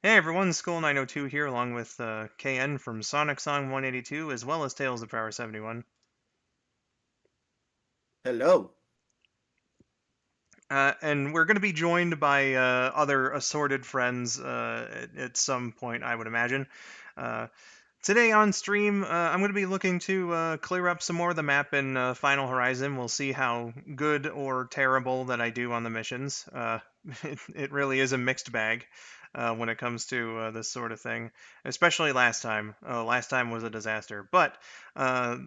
Hey everyone, skull902 here, along with KN from Sonic Song 182, as well as Tales of Power 71. Hello. And we're going to be joined by other assorted friends at some point, I would imagine. Uh, Today on stream, I'm going to be looking to clear up some more of the map in Final Horizon. We'll see how good or terrible that I do on the missions. It really is a mixed bag when it comes to this sort of thing, especially last time. Last time was a disaster. But uh,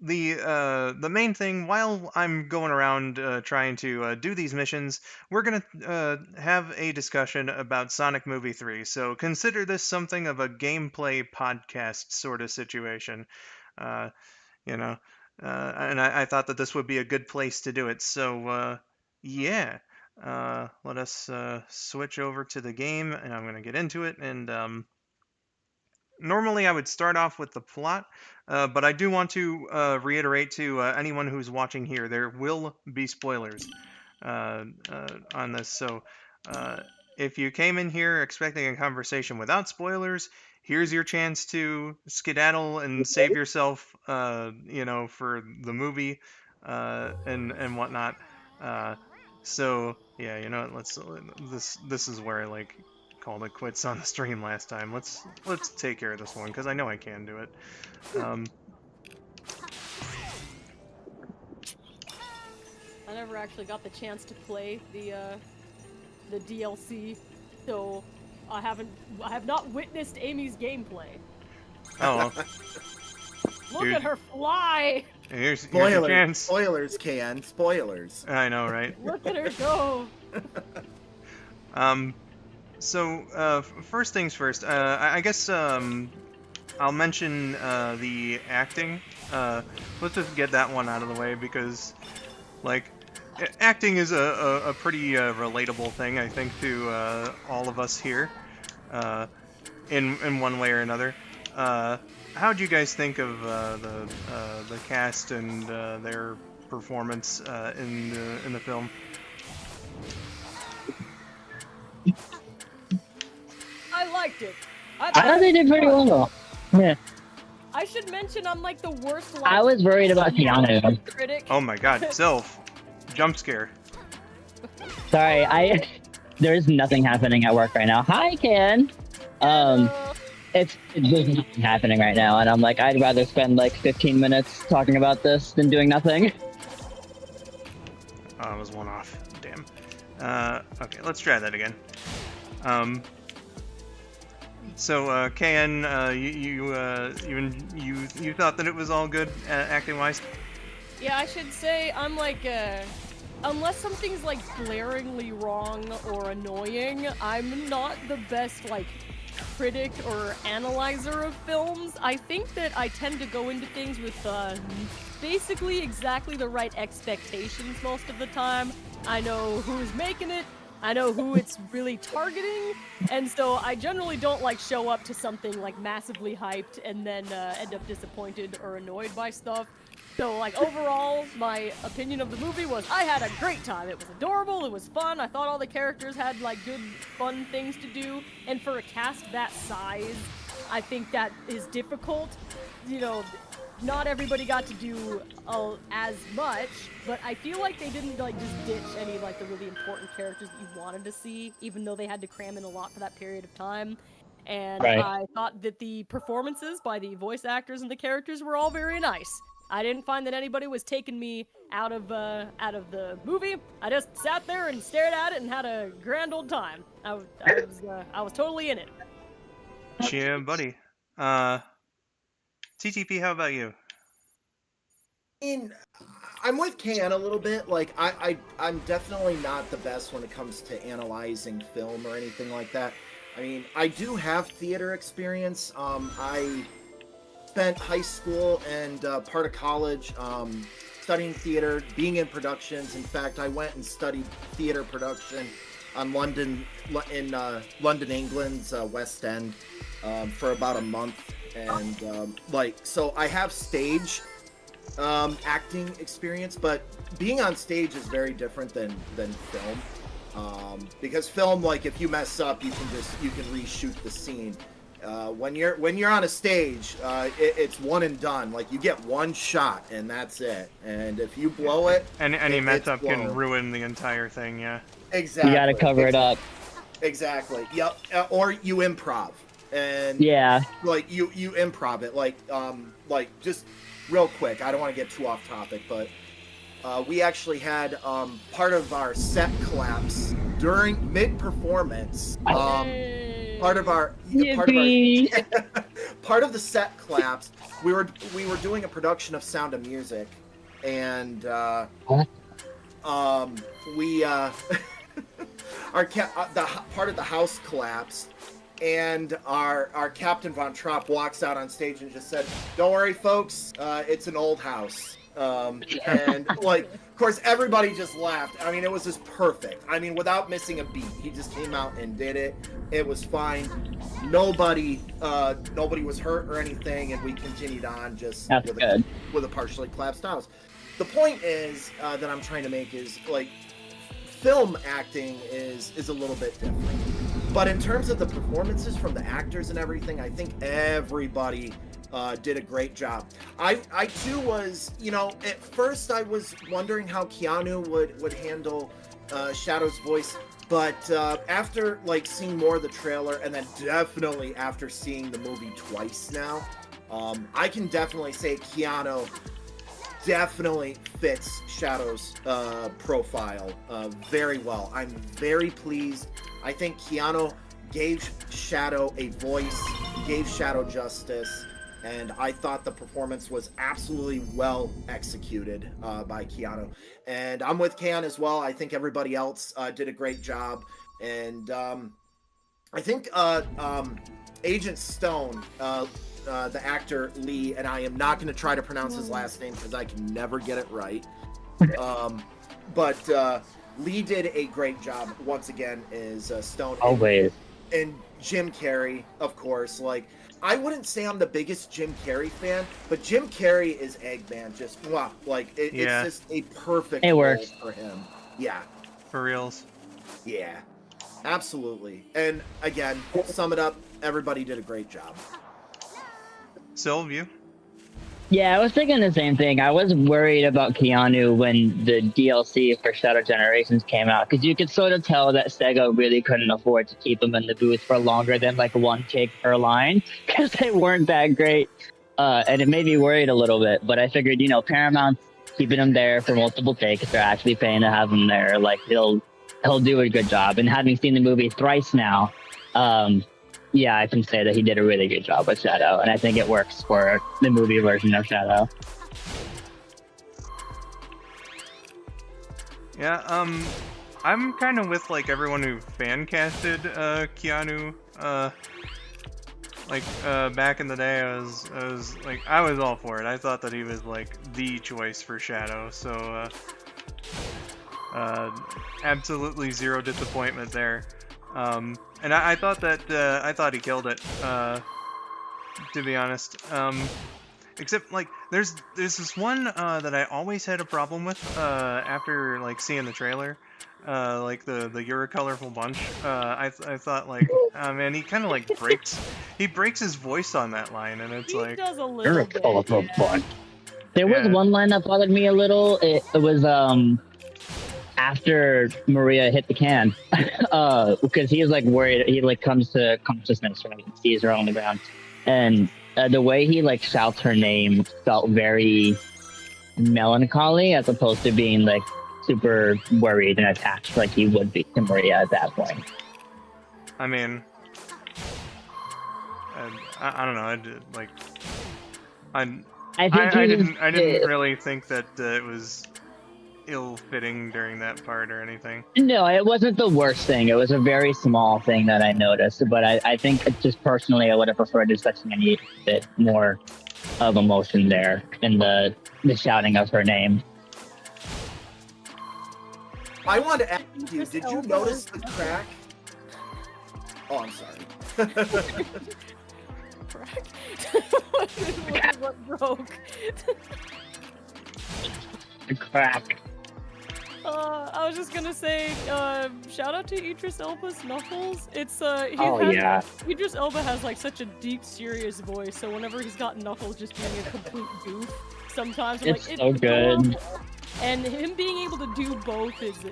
the main thing, while I'm going around trying to do these missions, we're gonna have a discussion about Sonic Movie 3. So consider this something of a gameplay podcast sort of situation. Uh, you know, and I thought that this would be a good place to do it. So yeah. Let us switch over to the game, and I'm going to get into it. And normally I would start off with the plot, but I do want to reiterate to anyone who's watching here, there will be spoilers on this. So uh, if you came in here expecting a conversation without spoilers, here's your chance to skedaddle and save yourself, for the movie and whatnot. Uh, so yeah, let's this is where I like called it quits on the stream last time. Let's take care of this one because I know I can do it. Um, I never actually got the chance to play the DLC, so I have not witnessed Amy's gameplay. oh, well, Look at her fly! here's your Spoilers. chance. Spoilers, KN. Spoilers. I know, right? Look at her go! Um, so first things first. I guess I'll mention the acting. Let's just get that one out of the way because, like, acting is a pretty relatable thing, I think, to all of us here, in one way or another. How do you guys think of the cast and their performance in the film? I liked it. I thought they did pretty well. Yeah. I should mention I'm like the worst. I was worried about Keanu. Critic. Oh my God, Sylph, jump scare. Sorry, there's nothing happening at work right now. Hi, Ken. There's nothing happening right now, and I'm like, I'd rather spend like 15 minutes talking about this than doing nothing. Oh, it was one off. Damn. Okay, let's try that again. So, KN, you thought that it was all good acting wise? Yeah, I should say I'm like unless something's like glaringly wrong or annoying, I'm not the best like critic or analyzer of films. I think that I tend to go into things with basically exactly the right expectations most of the time. I know who's making it, I know who it's really targeting, and so I generally don't like show up to something like massively hyped and then end up disappointed or annoyed by stuff. So, like, overall, my opinion of the movie was I had a great time. It was adorable, it was fun, I thought all the characters had, like, good, fun things to do, and for a cast that size, I think that is difficult. You know, not everybody got to do as much, but I feel like they didn't, like, just ditch any, like, the really important characters that you wanted to see, even though they had to cram in a lot for that period of time. And Right. I thought that the performances by the voice actors and the characters were all very nice. I didn't find that anybody was taking me out of the movie. I just sat there and stared at it and had a grand old time. I was totally in it. Yeah, buddy. TTP, how about you? I'm with KN a little bit. Like, I'm definitely not the best when it comes to analyzing film or anything like that. I mean, I do have theater experience. I spent high school and part of college studying theater, being in productions. In fact, I went and studied theater production in London, England's West End, for about a month. And so I have stage acting experience, but being on stage is very different than film. Because film, like if you mess up, you can reshoot the scene. When you're on a stage, it's one and done. Like you get one shot and that's it. And if you blow it, any mess up blown. can ruin the entire thing. Yeah. Exactly. You gotta cover it up. Exactly. Yep. Or you improv. And Yeah. like you improv it. Like just real quick. I don't want to get too off topic, but we actually had part of our set collapse during mid-performance. Part of the set collapse. We were doing a production of Sound of Music, and we the part of the house collapsed, and our Captain Von Trapp walks out on stage and just said, "Don't worry, folks, it's an old house." And like, of course, everybody just laughed. I mean, it was just perfect. I mean, without missing a beat, he just came out and did it. It was fine. Nobody was hurt or anything, and we continued on just with a partially collapsed house. The point is that I'm trying to make is like, film acting is a little bit different. But in terms of the performances from the actors and everything, I think everybody did a great job. I too was, at first I was wondering how Keanu would handle Shadow's voice, but after like seeing more of the trailer, and then definitely after seeing the movie twice now, I can definitely say Keanu definitely fits Shadow's profile very well. I'm very pleased. I think Keanu gave Shadow a voice, gave Shadow justice, and I thought the performance was absolutely well executed by Keanu. And I'm with Can as well. I think everybody else did a great job. And I think Agent Stone, the actor Lee, and I am not going to try to pronounce his last name because I can never get it right. But Lee did a great job once again as Stone. Always. And Jim Carrey, of course. Like, I wouldn't say I'm the biggest Jim Carrey fan, but Jim Carrey is Eggman. Just wow, like it's just a perfect role for him. Yeah. For reals. Yeah. Absolutely. And again, sum it up, everybody did a great job. Sylvia? Yeah, I was thinking the same thing. I was worried about Keanu when the DLC for Shadow Generations came out, because you could sort of tell that Sega really couldn't afford to keep him in the booth for longer than like one take per line, because they weren't that great. And it made me worried a little bit, but I figured, Paramount's keeping him there for multiple takes. They're actually paying to have him there. Like, he'll do a good job. And having seen the movie thrice now, yeah, I can say that he did a really good job with Shadow, and I think it works for the movie version of Shadow. Yeah, I'm kind of with like everyone who fan casted Keanu. Back in the day, I was all for it. I thought that he was like the choice for Shadow. So absolutely zero disappointment there. And I thought he killed it, to be honest. Except, like, there's this one that I always had a problem with after, like, seeing the trailer. Like, the You're a Colorful Bunch. I thought, like, man, he kind of, like, breaks his voice on that line, and it's like... He does a little You're a bit, colorful bunch. There was Yeah. one line that bothered me a little. It was, after Maria hit the can, because he is like worried. He like comes to consciousness, right? He sees her on the ground, and the way he like shouts her name felt very melancholy, as opposed to being like super worried and attached like he would be to Maria at that point. I mean, I don't know. I didn't really think that it was ill-fitting during that part or anything. No, it wasn't the worst thing. It was a very small thing that I noticed, but I think just personally I would have preferred just a tiny bit more of emotion there in the shouting of her name. I wanted to ask you, did you notice the crack? Oh, I'm sorry. Crack? What broke? The crack. I was just gonna say, shout out to Idris Elba's Knuckles. It's Yeah. Idris Elba has like such a deep, serious voice, so whenever he's got Knuckles just being a complete goof, sometimes I'm It's like, so it's good. adorable. And him being able to do both is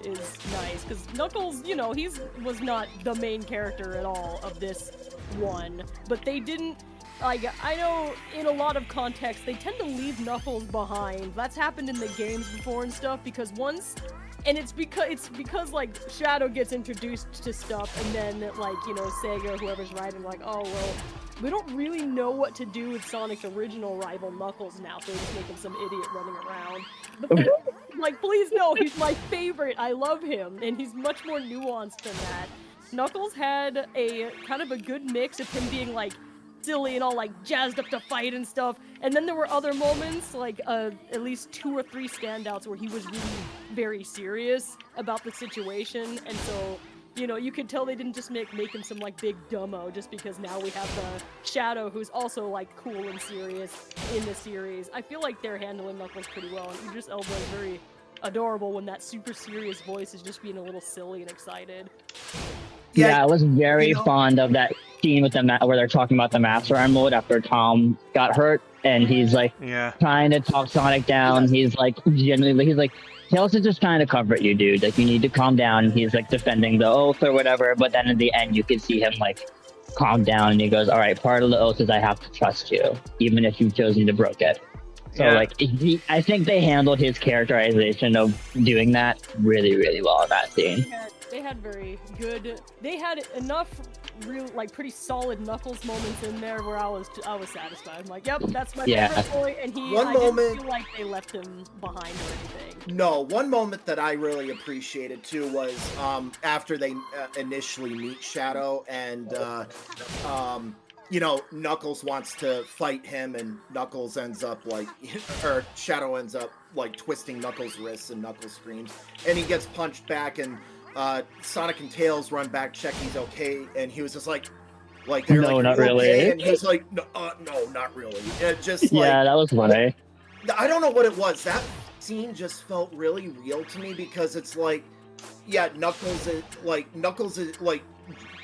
nice, because Knuckles, you know, was not the main character at all of this one, but they didn't. Like, I know in a lot of contexts, they tend to leave Knuckles behind. That's happened in the games before and stuff, because it's because like, Shadow gets introduced to stuff, and then, like, you know, Sega or whoever's writing, like, oh, well, we don't really know what to do with Sonic's original rival, Knuckles, now, so we're just making some idiot running around. But, like, please no, he's my favorite. I love him, and he's much more nuanced than that. Knuckles had a kind of a good mix of him being, like, silly and all like jazzed up to fight and stuff, and then there were other moments, like at least 2 or 3 standouts where he was really very serious about the situation, and so, you know, you could tell they didn't just make him some like big dumbo just because now we have the Shadow who's also like cool and serious in the series. I feel like they're handling Knuckles pretty well, and Idris Elba is very adorable when that super serious voice is just being a little silly and excited. Yeah, I was very fond of that scene with where they're talking about the Master Arm mode after Tom got hurt, and he's like trying to talk Sonic down. He's like genuinely, he's like, Tails is just trying to comfort you, dude. Like, you need to calm down. He's like defending the oath or whatever, but then in the end, you can see him like calm down, and he goes, "All right, part of the oath is I have to trust you, even if you've chosen to break it." So like, I think they handled his characterization of doing that really, really well in that scene. They had very good. They had enough real, like, pretty solid Knuckles moments in there where I was satisfied. I'm like, yep, that's my favorite boy, and I didn't feel like they left him behind or anything. No, one moment that I really appreciated too was after they initially meet Shadow, and you know, Knuckles wants to fight him, and Knuckles ends up like, or Shadow ends up like twisting Knuckles' wrists, and Knuckles screams, and he gets punched back, and Sonic and Tails run back, check he's okay, and he was just like they're no, like, not really. Okay? And he's like, no, not really. It just like, yeah, that was funny. I don't know what it was. That scene just felt really real to me, because it's like, yeah, Knuckles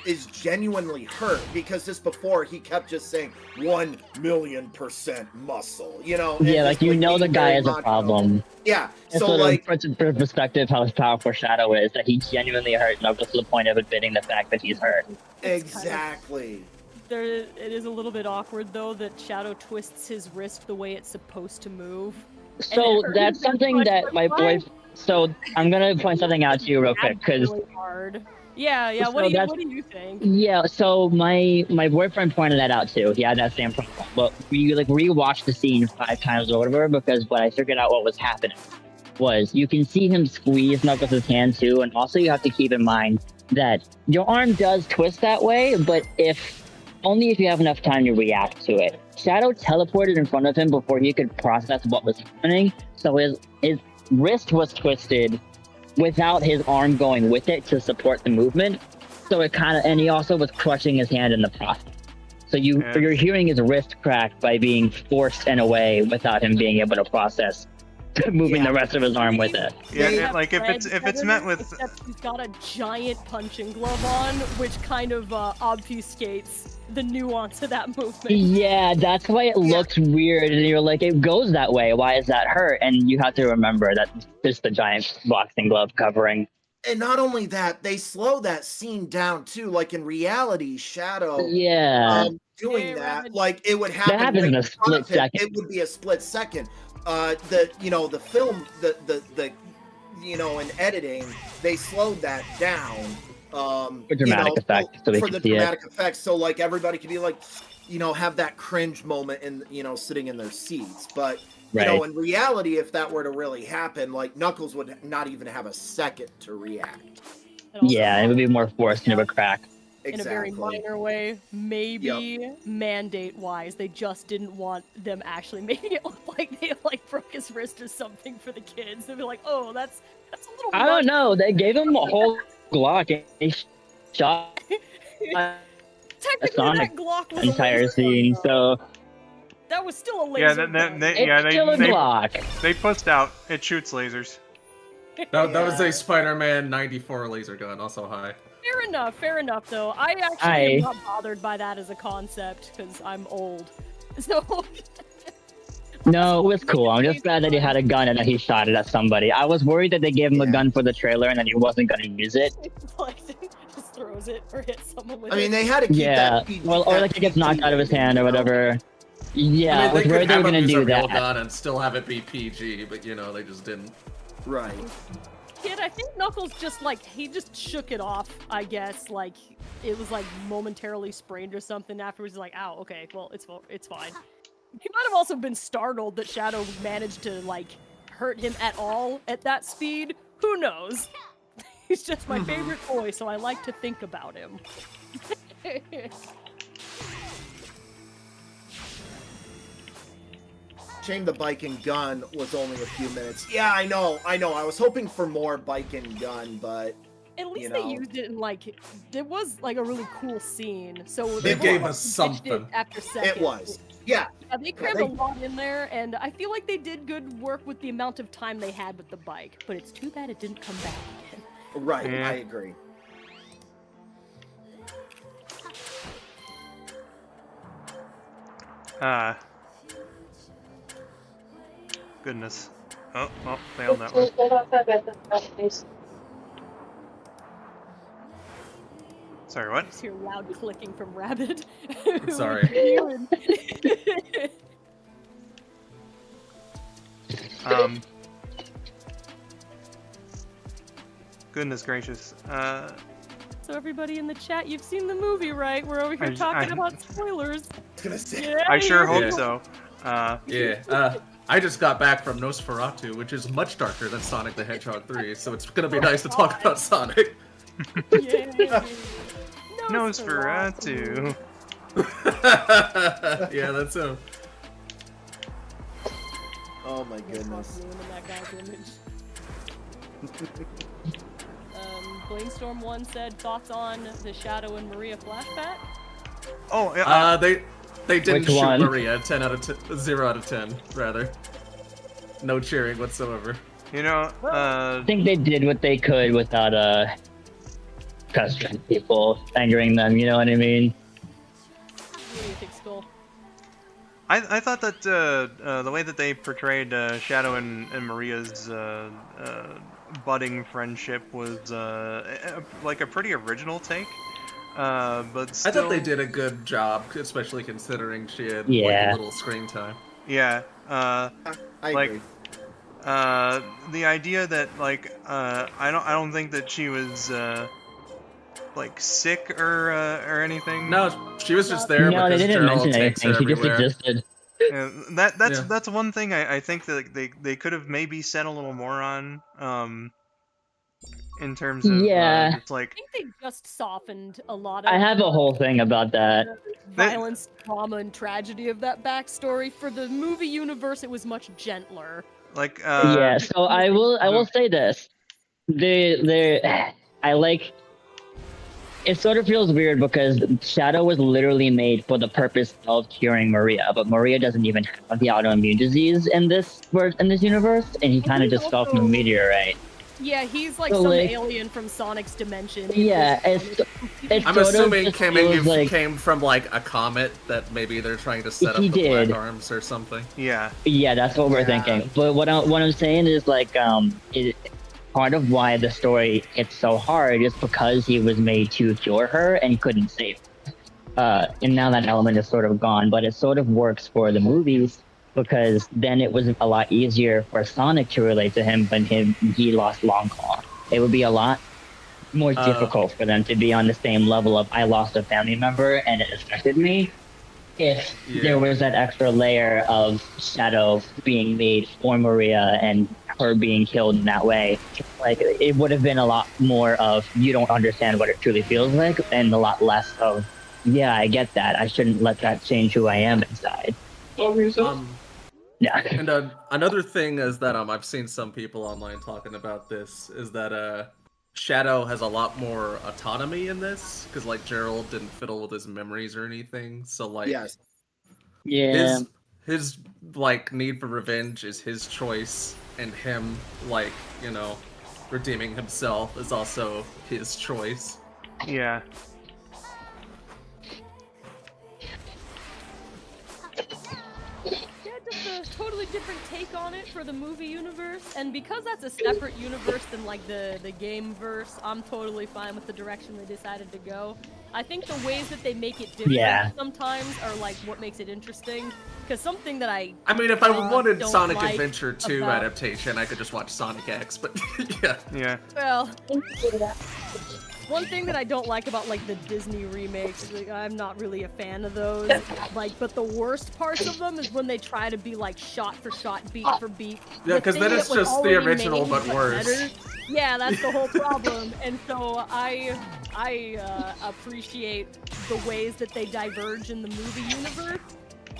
is genuinely hurt, because just before he kept just saying 1,000,000% muscle, you know? Yeah, like, you know, the guy has a problem. Yeah, and so like, puts in perspective how powerful Shadow is, that he genuinely hurt Knuckles to the point of admitting the fact that he's hurt. Exactly. It is a little bit awkward though that Shadow twists his wrist the way it's supposed to move. So that's something that my boy. So I'm gonna point something out to you real quick, because. Yeah. So what do you think? Yeah. So my boyfriend pointed that out too. He had that same problem. But we like rewatched the scene 5 times or whatever, because when I figured out what was happening was you can see him squeeze Knuckles' hand too, and also you have to keep in mind that your arm does twist that way, but only if you have enough time to react to it. Shadow teleported in front of him before he could process what was happening, so his wrist was twisted without his arm going with it to support the movement. So and he also was crushing his hand in the process. So you're hearing his wrist crack by being forced in a way without him being able to process moving the rest of his arm with it. Yeah, like if it's met with. Except he's got a giant punching glove on, which kind of obfuscates the nuance of that movement. Yeah, that's why it looks weird, and you're like, it goes that way. Why is that hurt? And you have to remember that it's the giant boxing glove covering. And not only that, they slow that scene down too. Like in reality, Shadow, doing that, like it would happen. That happens in a split second. It would be a split second. The film, in editing, they slowed that down. For dramatic effect, so for the dramatic effects, so like everybody could be like, have that cringe moment and sitting in their seats. But in reality, if that were to really happen, like Knuckles would not even have a second to react. Yeah, it would be more forced into a crack. In a very minor way, maybe mandate-wise, they just didn't want them actually making it look like they broke his wrist or something for the kids. They'd be like, "Oh, that's a little." I don't know. They gave him a whole Glock and he shot Technically, Sonic that Glock was entire scene. So that was still a laser. Glock. They pussed out. It shoots lasers. That was a Spider-Man 94 laser gun, also high. Fair enough, though. I actually am not bothered by that as a concept, because I'm old. So... No, it was cool. I'm just glad that he had a gun and that he shot it at somebody. I was worried that they gave him a gun for the trailer and that he wasn't going to use it. Just throws it or hits someone with it. I mean, they had to keep that PG. Well, or like it gets knocked out of his hand or whatever. Yeah, I was worried they were going to do that. Gun and still have it be PG, but you know, they just didn't. Right. Kid, I think Knuckles just he just shook it off, I guess. Like, it was like momentarily sprained or something. Afterwards, he's like, ow, okay, well, it's fine. He might have also been startled that Shadow managed to, like, hurt him at all at that speed. Who knows? He's just my favorite boy, so I like to think about him. Shame the bike and gun was only a few minutes. Yeah, I know. I was hoping for more bike and gun, but... At least they used it in, like, it was, like, a really cool scene. So they gave us something. After seconds. It was. Yeah. They crammed a lot in there, and I feel like they did good work with the amount of time they had with the bike. But it's too bad it didn't come back again. Right, I agree. Goodness. Oh, failed that one. Sorry, what? Just hear loud clicking from Rabbit. Sorry. Goodness gracious. So everybody in the chat, you've seen the movie, right? We're over here talking about spoilers. I sure hope so. I just got back from Nosferatu, which is much darker than Sonic the Hedgehog 3, so it's gonna be nice to talk about Sonic. Nosferatu. Yeah, that's him. Oh my goodness. That guy's image. Blainstorm 1 said thoughts on the Shadow and Maria flashback. Oh, yeah. They didn't Which shoot one? Maria. 0 out of 10, rather. No cheering whatsoever. You know, I think they did what they could without pestering people, angering them. You know what I mean? What do you think, Skull? I thought that the way that they portrayed Shadow and Maria's budding friendship was like a pretty original take. But still... I thought they did a good job, especially considering she had like a little screen time. Yeah. I agree. The idea that I don't think that she was like sick or anything. No, she was just there. No, because they didn't Gerald mention takes anything. her She just everywhere. existed. That's one thing I think that they could have maybe said a little more on. In terms of it's like I think they just softened a lot of. I have a whole thing about that. Violence, trauma, and tragedy of that backstory. For the movie universe, it was much gentler. Like yeah, so I will say this. I like. It sort of feels weird because Shadow was literally made for the purpose of curing Maria, but Maria doesn't even have the autoimmune disease in this universe, and he kind of just fell from a meteorite. Yeah, he's like some alien from Sonic's dimension. Yeah, I'm assuming came from like a comet that maybe they're trying to set up the Black Arms or something. Yeah. Yeah, that's what we're thinking. But what I'm saying is like part of why the story hits so hard is because he was made to cure her and couldn't save her. And now that element is sort of gone, but it sort of works for the movies because then it was a lot easier for Sonic to relate to him when he lost Long Claw. It would be a lot more difficult for them to be on the same level of I lost a family member and it affected me if there was that extra layer of Shadow being made for Maria and her being killed in that way. Like, it would have been a lot more of you don't understand what it truly feels like and a lot less of, yeah, I get that. I shouldn't let that change who I am inside. Yeah. And another thing is that I've seen some people online talking about this is that Shadow has a lot more autonomy in this because like Gerald didn't fiddle with his memories or anything, so like his like need for revenge is his choice, and him like redeeming himself is also his choice. Yeah. Yeah, just a totally different take on it for the movie universe, and because that's a separate universe than like the game verse, I'm totally fine with the direction they decided to go. I think the ways that they make it different sometimes are like what makes it interesting. Because something that I mean, if I wanted don't Sonic like Adventure 2 about- adaptation, I could just watch Sonic X, but yeah. Yeah. Well, one thing that I don't like about like the Disney remakes, like, I'm not really a fan of those. Like, but the worst parts of them is when they try to be like shot for shot, beat for beat. Yeah, The 'cause thing then that it's was just the already original, made, but worse. better. Yeah, that's the whole problem. And so I appreciate the ways that they diverge in the movie universe,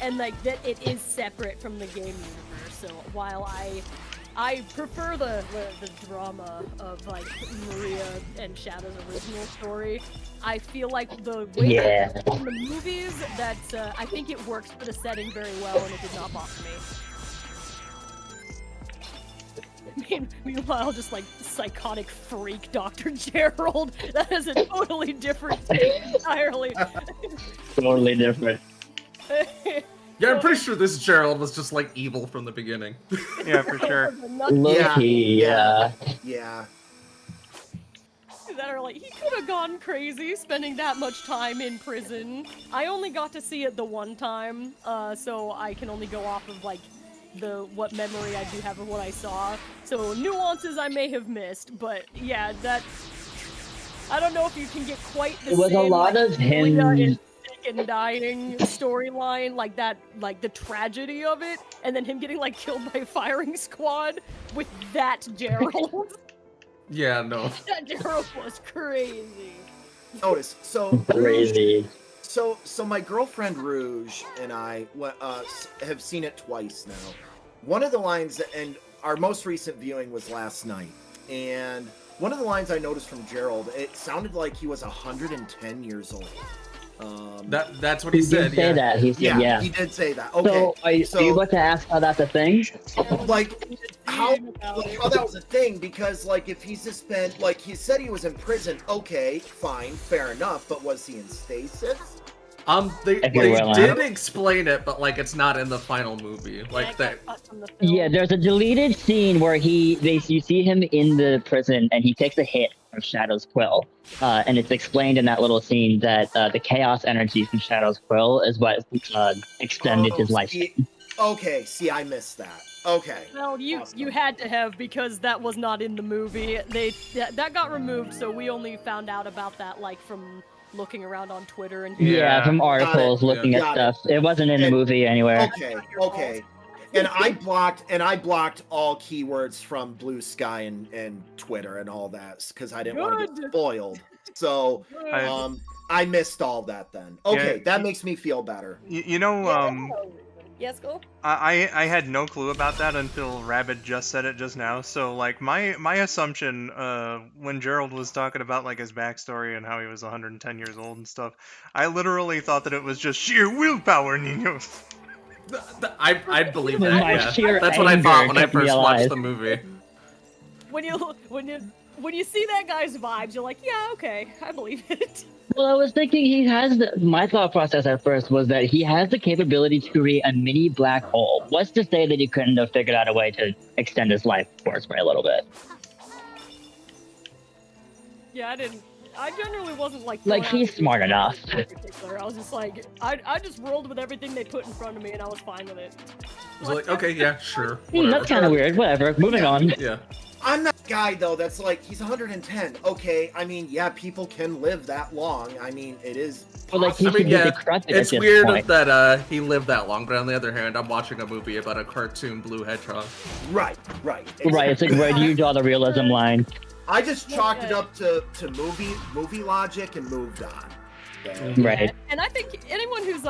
and like that it is separate from the game universe. So while I prefer the drama of like Maria and Shadow's original story, I feel like the way that it's in the movies, that I think it works for the setting very well, and it did not bother me. Meanwhile, just like psychotic freak Dr. Gerald, that is a totally different take entirely. Totally different. Yeah, I'm pretty sure this Gerald was just like evil from the beginning. Yeah, for sure. Low-key, yeah. Yeah. That are like, he could have gone crazy spending that much time in prison. I only got to see it the one time, so I can only go off of like what memory I do have of what I saw. So nuances I may have missed, but yeah, that I don't know if you can get quite the It was same, a lot like, of him Leah is sick and dying storyline, like that, like the tragedy of it, and then him getting like killed by a firing squad with that Gerald. Yeah, no. That Gerald was crazy. Notice, so Crazy. So my girlfriend Rouge and I have seen it twice now. One of the lines, and our most recent viewing was last night, and one of the lines I noticed from Gerald, it sounded like he was 110 years old. That's what he said. Did say that. He said, yeah. He did say that. Okay. So, are you about to ask how that's a thing? Like how that was a thing, because like if he's just spent, like he said he was in prison, okay, fine, fair enough, but was he in stasis? They did explain it, but like it's not in the final movie. Like that. Yeah, there's a deleted scene where you see him in the prison and he takes a hit from Shadow's quill, and it's explained in that little scene that the chaos energy from Shadow's quill is what extended his lifespan. Okay, see, I missed that. Okay. Well, you had to have, because that was not in the movie. That got removed, so we only found out about that like from looking around on Twitter and Yeah, from articles, looking at stuff. It wasn't in the movie anywhere. Okay. And I blocked all keywords from Blue Sky and Twitter and all that because I didn't want to get spoiled. So I missed all that then. Okay, that makes me feel better. You know, yes, go. I had no clue about that until Rabbit just said it just now. So like my assumption when Gerald was talking about like his backstory and how he was 110 years old and stuff, I literally thought that it was just sheer willpower, Ninos. I'd believe that. Yeah. That's what I thought when I first watched the movie. When you see that guy's vibes, you're like, yeah, okay, I believe it. Well, I was thinking my thought process at first was that he has the capability to create a mini black hole. What's to say that he couldn't have figured out a way to extend his life force by a little bit? Yeah, I generally wasn't like he's smart enough. I was just like, I just rolled with everything they put in front of me and I was fine with it. I was like, okay, yeah, sure. That's kind of weird. Whatever. Moving on. Yeah. I'm that guy though that's like, he's 110. Okay, I mean, yeah, people can live that long. I mean, it is Well, like, he should be decrepit it's at this weird point. that he lived that long, but on the other hand, I'm watching a movie about a cartoon blue hedgehog. Right. Exactly. Right, it's like, where do you draw the realism line? I just chalked it up to movie logic and moved on. Right. And I think anyone who's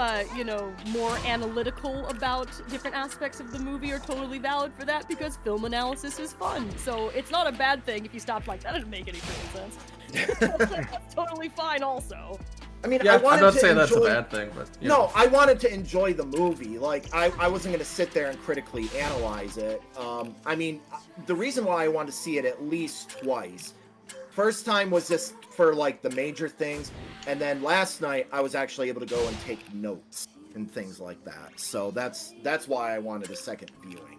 more analytical about different aspects of the movie are totally valid for that, because film analysis is fun. So it's not a bad thing if you stop like, that doesn't make any sense. That's totally fine also. I mean, Yeah, I I'm wanted not to saying enjoy... that's a bad thing, but No, I wanted to enjoy the movie. Like, I wasn't going to sit there and critically analyze it. I mean, the reason why I wanted to see it at least twice. First time was just for, like, the major things. And then last night, I was actually able to go and take notes and things like that. So that's why I wanted a second viewing.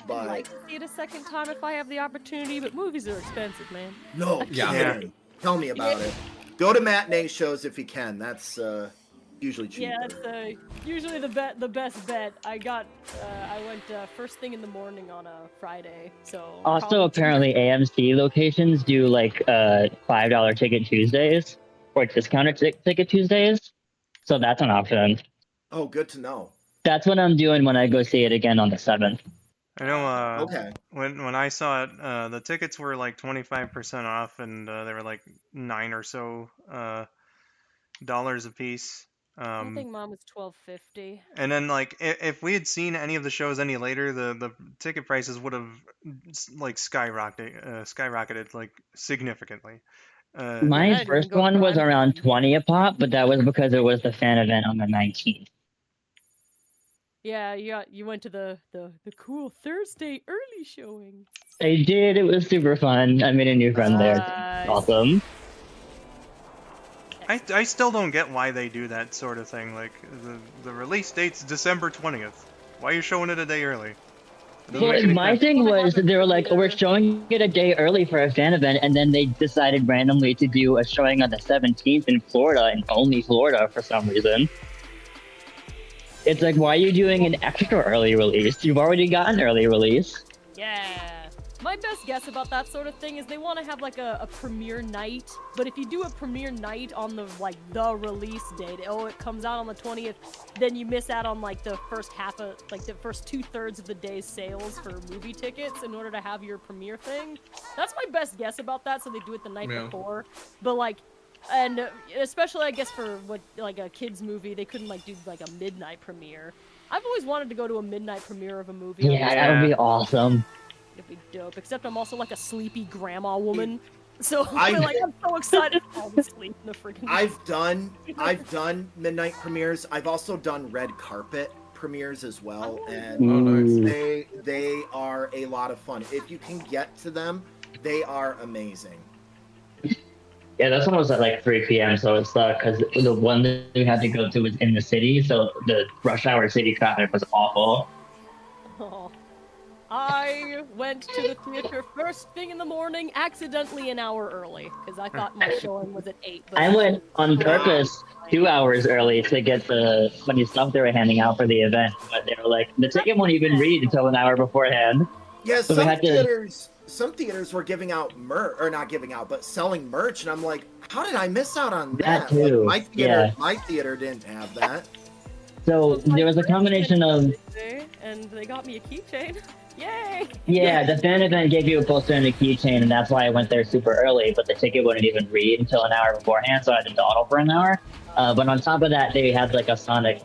But I'd like to see it a second time if I have the opportunity, but movies are expensive, man. no Yeah. kidding. Tell me about it. Go to matinee shows if you can. That's usually cheaper. Yeah, it's usually the best bet. I went first thing in the morning on a Friday, so. Also, probably- apparently AMC locations do like $5 ticket Tuesdays or discounted ticket Tuesdays, so that's an option. Oh, good to know. That's what I'm doing when I go see it again on the 7th. I know. Okay. When I saw it, the tickets were like 25% off, and they were like $9 or so dollars a piece. I think mine was $12.50. And then like if we had seen any of the shows any later, the ticket prices would have like skyrocketed like significantly. My didn't first go one was Prime. around 20 a pop, but that was because it was the fan event on the 19th. Yeah, you went to the cool Thursday early showing. I did. It was super fun. I made a new friend there. Nice. Awesome. I still don't get why they do that sort of thing. Like the release date's December 20th. Why are you showing it a day early? It doesn't make Well, any my sense. thing was that they were like, oh, we're showing it a day early for a fan event, and then they decided randomly to do a showing on the 17th in Florida, and only Florida for some reason. It's like, why are you doing an extra early release? You've already got an early release. Yeah. My best guess about that sort of thing is they want to have like a premiere night, but if you do a premiere night on the release date, it comes out on the 20th, then you miss out on like the first half of the first 2/3 of the day's sales for movie tickets in order to have your premiere thing. That's my best guess about that, so they do it the night before. But like, and especially I guess for what like a kids movie, they couldn't like do like a midnight premiere. I've always wanted to go to a midnight premiere of a movie. Yeah, that would be awesome. It'd be dope. Except I'm also like a sleepy grandma woman, so I'm so excited to fall asleep in the freaking. I've done midnight premieres. I've also done red carpet premieres as well, and nice. they are a lot of fun. If you can get to them, they are amazing. Yeah, this one was at like 3 p.m., so it's because the one that we had to go to was in the city, so the rush hour city traffic was awful. Oh. I went to the theater first thing in the morning, accidentally an hour early, because I thought my showing was at 8. But I went on purpose 2 hours early to get the funny stuff they were handing out for the event, but they were like, the ticket won't even read until an hour beforehand. Yeah, So we had to- some theaters were giving out merch, or not giving out, but selling merch, and I'm like, how did I miss out on that? That too, Like, my theater didn't have that. So there was a combination of... And they got me a keychain. Yay! Yeah, the fan event gave you a poster and a keychain, and that's why I went there super early, but the ticket wouldn't even read until an hour beforehand, so I had to dawdle for an hour. But on top of that, they had like a Sonic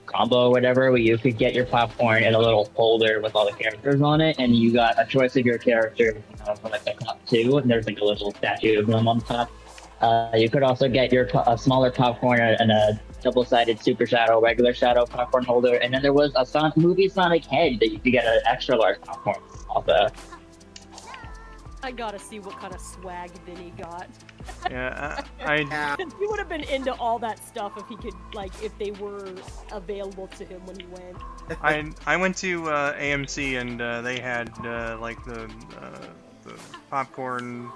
combo or whatever, where you could get your popcorn in a little holder with all the characters on it, and you got a choice of your character for like the top 2, and there's like a little statue of them on top. You could also get a smaller popcorn and a double-sided Super Shadow, regular Shadow popcorn holder, and then there was a movie Sonic head that you could get an extra large popcorn off of. I gotta see what kind of swag Vinny got. Yeah, He would have been into all that stuff if he could, like, if they were available to him when he went. I went to AMC and they had like the popcorn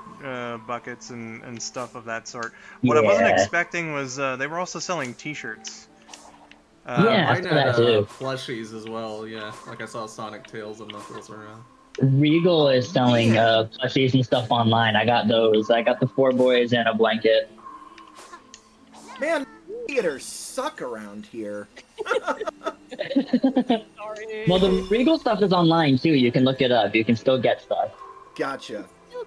buckets and stuff of that sort. What I wasn't expecting was they were also selling T-shirts. Yeah, Mine I saw that had too. plushies as well. Yeah, like I saw Sonic Tails and Knuckles around. Regal is selling plushies and stuff online. I got those. I got the 4 boys and a blanket. Man, theaters suck around here. Sorry. Well, the Regal stuff is online too. You can look it up. You can still get stuff. Gotcha. Still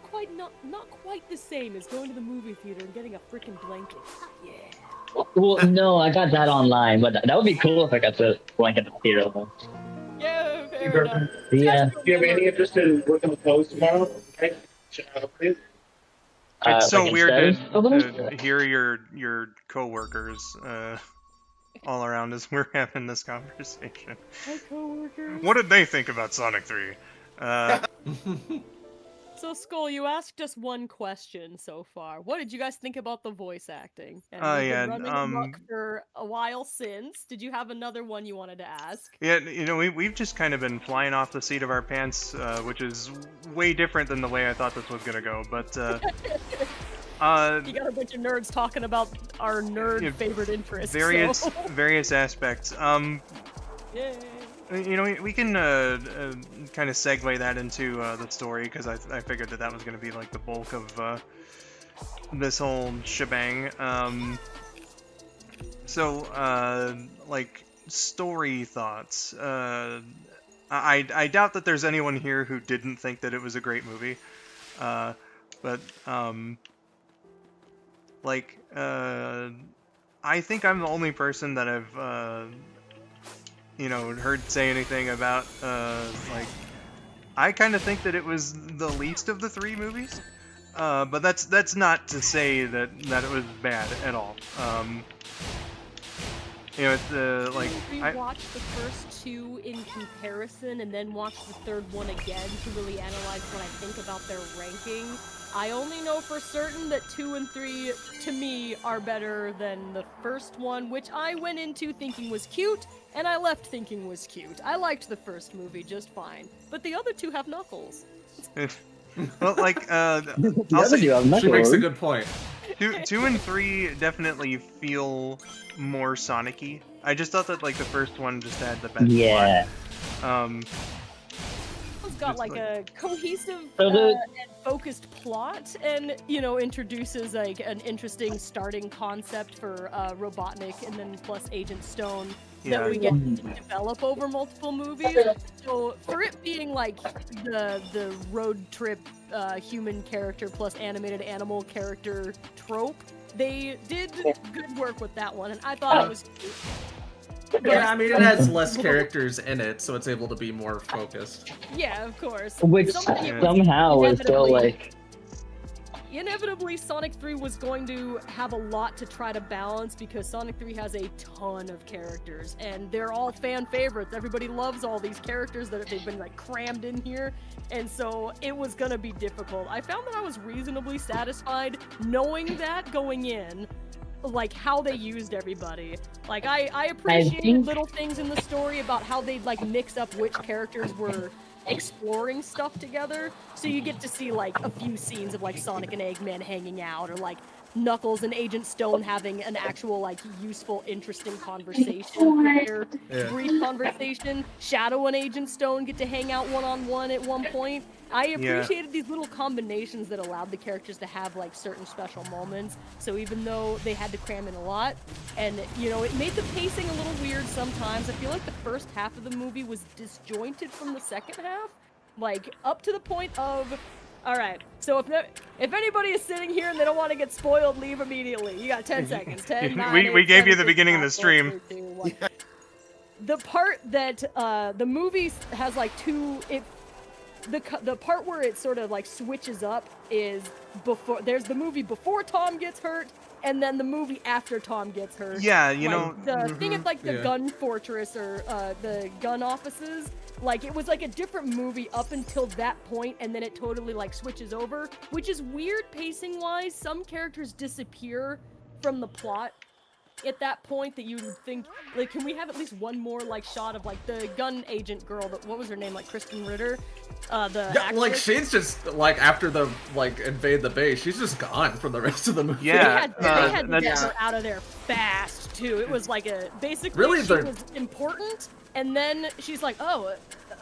not quite the same as going to the movie theater and getting a freaking blanket. Yeah. Well, no, I got that online, but that would be cool if I got the blanket at the theater level. Yeah, fair enough. Yeah. If you have any interest in working with clothes tomorrow, okay? It's so like weird instead of to hear your coworkers all around as we're having this conversation. My coworkers. What did they think about Sonic 3? So, Skull, you asked us one question so far. What did you guys think about the voice acting? And Oh we've yeah, been running amok for a while since. Did you have another one you wanted to ask? yeah. You know, we've just kind of been flying off the seat of our pants, which is way different than the way I thought this was gonna go. But You got a bunch of nerds talking about our nerd Yeah, favorite interests. various So. various aspects. Yay. You know, we can kind of segue that into the story because I figured that was going to be like the bulk of this whole shebang. So, like, story thoughts. I doubt that there's anyone here who didn't think that it was a great movie. But like, I think I'm the only person that I've you know, heard say anything about, like, I kind of think that it was the least of the three movies, but that's not to say that it was bad at all. You know, it's like I rewatched the first two in comparison and then watched the third one again to really analyze what I think about their ranking. I only know for certain that 2 and 3, to me, are better than the first one, which I went into thinking was cute, and I left thinking was cute. I liked the first movie just fine, but the other two have Knuckles. well, like, I'll Never say, do, I'm not She makes a sure. good point. two and 3 definitely feel more Sonic-y. I just thought that, like, the first one just had the best Yeah. plot. It's got like a cohesive So the- and focused plot, and introduces like an interesting starting concept for Robotnik, and then plus Agent Stone Yeah. that we get to develop over multiple movies. So for it being like the road trip human character plus animated animal character trope, they did good work with that one, and I thought it was cute. Yeah, I mean, it has less characters in it, so it's able to be more focused. Yeah, of course. Which Somebody was somehow was still inevitably- like. Inevitably, Sonic 3 was going to have a lot to try to balance because Sonic 3 has a ton of characters, and they're all fan favorites. Everybody loves all these characters that they've been like crammed in here, and so it was gonna be difficult. I found that I was reasonably satisfied knowing that going in, like how they used everybody. Like I appreciated think- little things in the story about how they'd like mix up which characters were exploring stuff together, so you get to see like a few scenes of like Sonic and Eggman hanging out, or like Knuckles and Agent Stone having an actual like useful, interesting conversation. Their brief conversation. Shadow and Agent Stone get to hang out one-on-one at one point. I appreciated these little combinations that allowed the characters to have like certain special moments. So even though they had to cram in a lot, and it made the pacing a little weird sometimes. I feel like the first half of the movie was disjointed from the second half, like up to the point of, all right, so if anybody is sitting here and they don't want to get spoiled, leave immediately. You got 10 seconds. 10, 9, we 8, gave you 7, the 6, beginning of 5, the stream. 4, 3, 2, 1. The part that the movie has like the part where it sort of like switches up is before there's the movie before Tom gets hurt, and then the movie after Tom gets hurt. Yeah, The thing is like the yeah. gun fortress or the gun offices. Like it was like a different movie up until that point, and then it totally like switches over, which is weird pacing wise. Some characters disappear from the plot at that point that you would think, like, can we have at least one more like shot of like the gun agent girl? What was her name? Like Kristen Ritter. The Yeah, like actress? she's just like after the invade the base, she's just gone from the rest of the movie. Yeah, they had to get that's her out of there fast too. It was like basically Really, she the- was important, and then she's like, oh,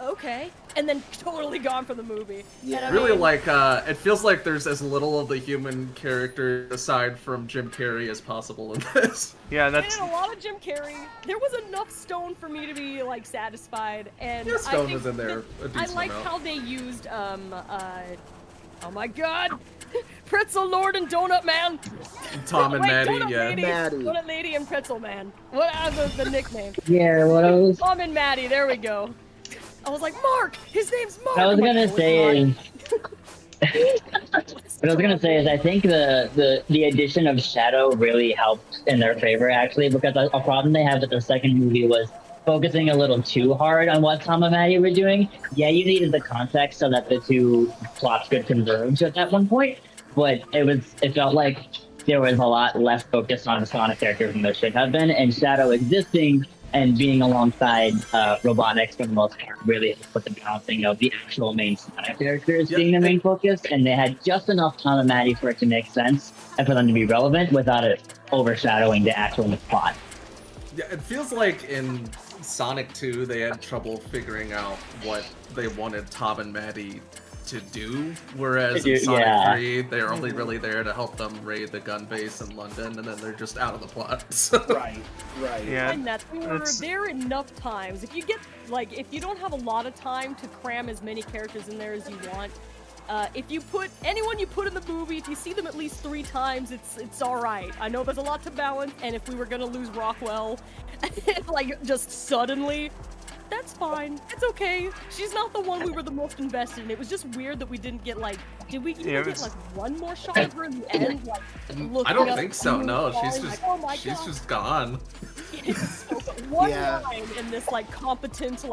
okay, and then totally gone from the movie. Yeah. And I Really, mean, like, it feels like there's as little of the human character aside from Jim Carrey as possible in this. yeah, and that's a lot of Jim Carrey. There was enough Stone for me to be like satisfied, and Yeah, I Stone think was in there that a decent I liked amount. how they used oh my god, Pretzel Lord and Donut Man. Tom and Wait, Maddie, Donut yeah. Lady. Maddie. Donut Lady and Pretzel Man. What are the nickname? Yeah, what I was. Tom and Maddie. There we go. I was like, Mark. His name's Mark. I was I'm like, gonna "No, it's say not." is What I was gonna say is I think the addition of Shadow really helped in their favor actually, because a problem they had with the second movie was focusing a little too hard on what Tom and Maddie were doing. Yeah, you needed the context so that the two plots could converge at that one point, but it felt like there was a lot less focus on the Sonic characters than there should have been, and Shadow existing and being alongside Robotnik's for the most part really put the balancing of the actual main Sonic characters being the main focus, and they had just enough Tom and Maddie for it to make sense and for them to be relevant without it overshadowing the actual plot. Yeah, it feels like in Sonic 2 they had trouble figuring out what they wanted Tom and Maddie to do, whereas in Sonic 3 they're only really there to help them raid the gun base in London, and then they're just out of the plot. So. Right. Yeah, And that we were there enough times. If you get if you don't have a lot of time to cram as many characters in there as you want, if you put anyone you put in the movie, if you see them at least 3 times, it's all right. I know there's a lot to balance, and if we were gonna lose Rockwell, just suddenly, that's fine. It's okay. She's not the one we were the most invested in. It was just weird that we didn't get did we even get one more shot of her in the end? I don't think so. No, she's she's just gone. One line in this competent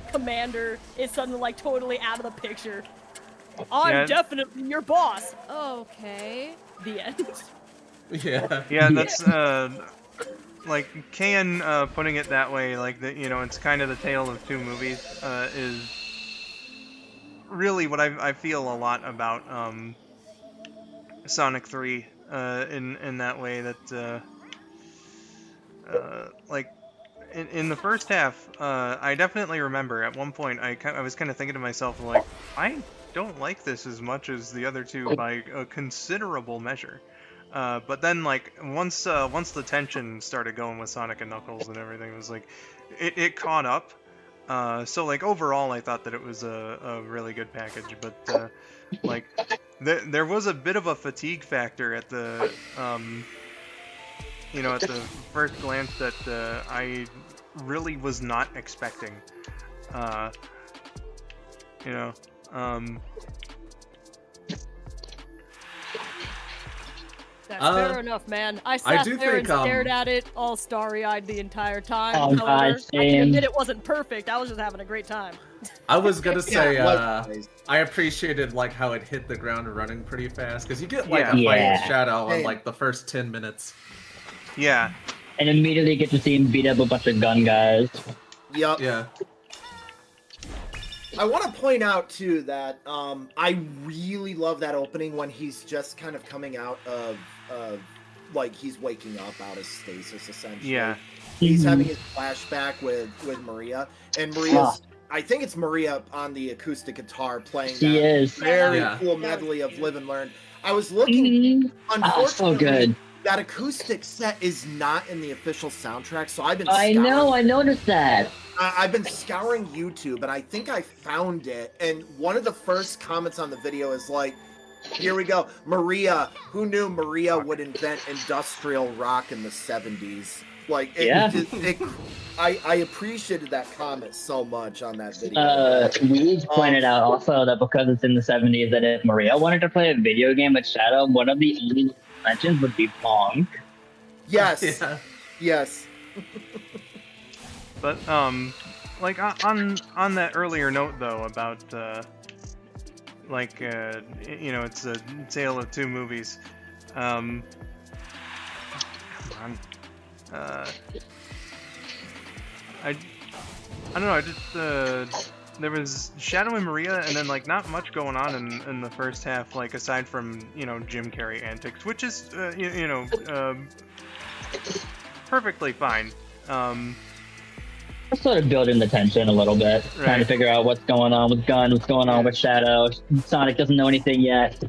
commander is suddenly totally out of the picture. I'm definitely your boss. Okay. The end. Yeah. Yeah, that's Kan putting it that way, it's kind of the tale of two movies, is really what I feel a lot about Sonic 3 in that way, that in the first half, I definitely remember at one point I was kind of thinking to myself, I don't like this as much as the other two by a considerable measure. But then, once the tension started going with Sonic and Knuckles and everything, it was it caught up. So overall, I thought that it was a really good package. But there was a bit of a fatigue factor at the at the first glance that I really was not expecting. That's fair enough, man. I sat there and stared at it all starry-eyed the entire time. Oh, However, God, I can admit it wasn't perfect. I was just having a great time. I was gonna say, I appreciated how it hit the ground running pretty fast, because you get a fight with Shadow in the first 10 minutes. Yeah. And immediately get to see him beat up a bunch of gun guys. Yup. Yeah. I want to point out too that I really love that opening when he's just kind of coming out of he's waking up out of stasis essentially. Yeah. He's having his flashback with Maria, and Maria's I think it's Maria on the acoustic guitar playing that very cool medley of Live and Learn. I was looking, unfortunately, so good. That acoustic set is not in the official soundtrack, so I've been I noticed that. I've been scouring YouTube, and I think I found it, and one of the first comments on the video is here we go, Maria, who knew Maria would invent industrial rock in the 70s? I appreciated that comment so much on that video. We've pointed out also that because it's in the 70s, that if Maria wanted to play a video game with Shadow, one of the only mentions would be Pong. Yes. Yeah. Yes. But on that earlier note though about it's a tale of two movies. Come on. I don't know. I just there was Shadow and Maria, and then not much going on in the first half, aside from Jim Carrey antics, which is perfectly fine. Sort of building the tension a little bit, trying to figure out what's going on with Gun, what's going on with Shadow. Sonic doesn't know anything yet.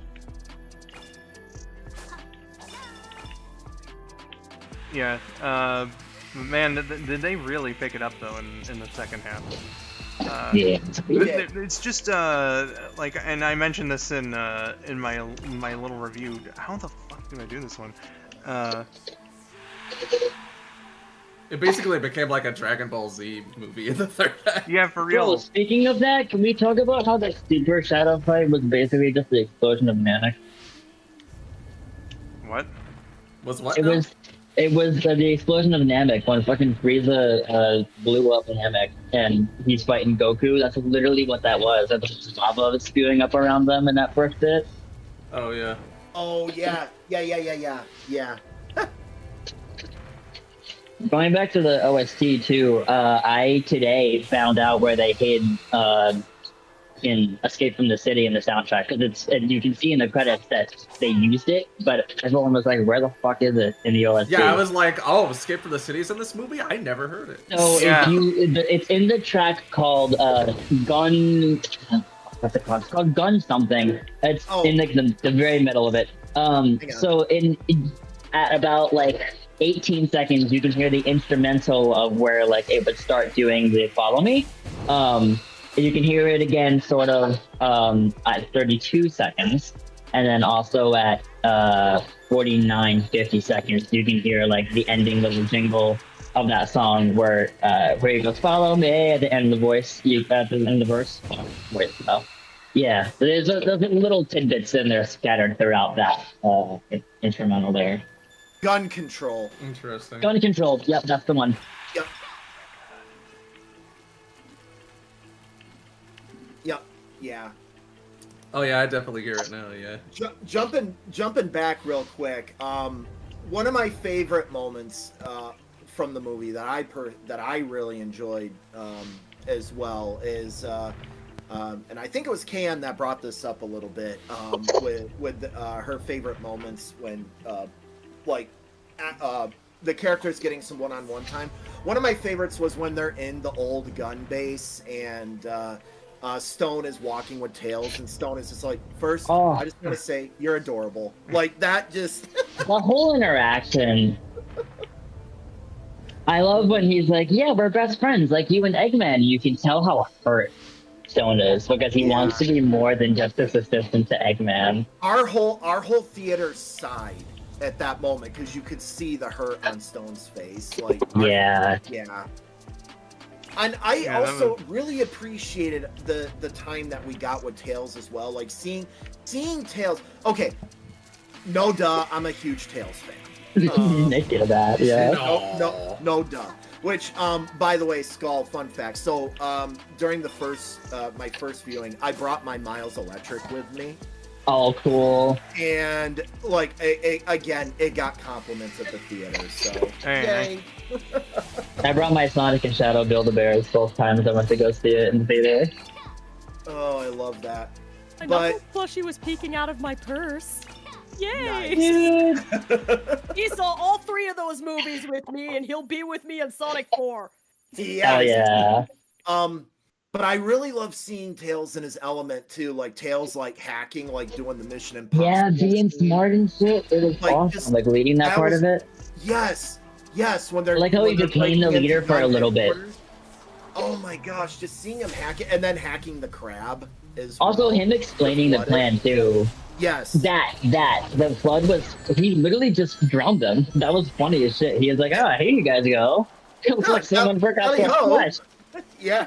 Yeah, man, did they really pick it up though in the second half? It's just and I mentioned this in my little review. How the fuck do I do this one? It basically became like a Dragon Ball Z movie in the third act. Yeah, for Yo, real. speaking of that, can we talk about how the Super Shadow fight was basically just the explosion of Namek? What? Was what? It now? was the explosion of Namek when fucking Frieza blew up Namek and he's fighting Goku. That's literally what that was. That was lava spewing up around them in that first bit. Oh yeah. Oh yeah, yeah. Going back to the OST too, I today found out where they hid in Escape from the City in the soundtrack, because and you can see in the credits that they used it, but everyone was like, "Where the fuck is it in the OST?" Yeah, I was like, oh, Escape from the City's in this movie? I never heard it. So Yeah. it's in the track called Gun. What's it called? It's called Gun something. It's in like the very middle of it. So at about like 18 seconds, you can hear the instrumental of where like it would start doing the "Follow Me." You can hear it again, sort of, at 32 seconds, and then also at 49-50 seconds, you can hear like the ending of the jingle of that song, where he goes "Follow me" at the end of the voice, at the end of the verse. Yeah, there's little tidbits in there scattered throughout that instrumental there. Gun control. Interesting. Gun control. Yep, that's the one. Yep. Yeah. Oh yeah, I definitely hear it now. Yeah. Jumping back real quick. One of my favorite moments from the movie that I really enjoyed as well is, and I think it was Can that brought this up a little bit, with her favorite moments when the characters getting some one-on-one time. One of my favorites was when they're in the old gun base and Stone is walking with Tails, and Stone is just like, first, I just want to say you're adorable. Like that, just the whole interaction. I love when he's like, "Yeah, we're best friends, like you and Eggman." You can tell how hurt Stone is because he wants to be more than just this assistant to Eggman. Our whole theater sighed at that moment because you could see the hurt on Stone's face. Like, yeah. And I also really appreciated the time that we got with Tails as well. Like seeing Tails. Okay, no duh, I'm a huge Tails fan. They did that, yeah. No duh. Which, by the way, Skull, fun fact. So, during the my first viewing, I brought my Miles Electric with me. Oh, cool. And, like, again, it got compliments at the theater, so, yay. I brought my Sonic and Shadow Build-A-Bears both times I went to go see it in the theater. Oh, I love that. My But plushie was peeking out of my purse. Yay! Nice. He saw all 3 of those movies with me, and he'll be with me in Sonic 4. Yeah. Oh, yeah. But I really love seeing Tails in his element too, like Tails like hacking, like doing the Mission Impossible. Yeah, being smart and shit. It was Like, awesome. just- Like leading that part was- of it. Yes, when they're Like how he became the leader for a little bit. Oh my gosh, just seeing him hack it and then hacking the crab is Also, him explaining the plan too. Yes. The flood was, he literally just drowned them. That was funny as shit. He was like, "Oh, here you guys go." It was like someone forgot to flush. Yeah.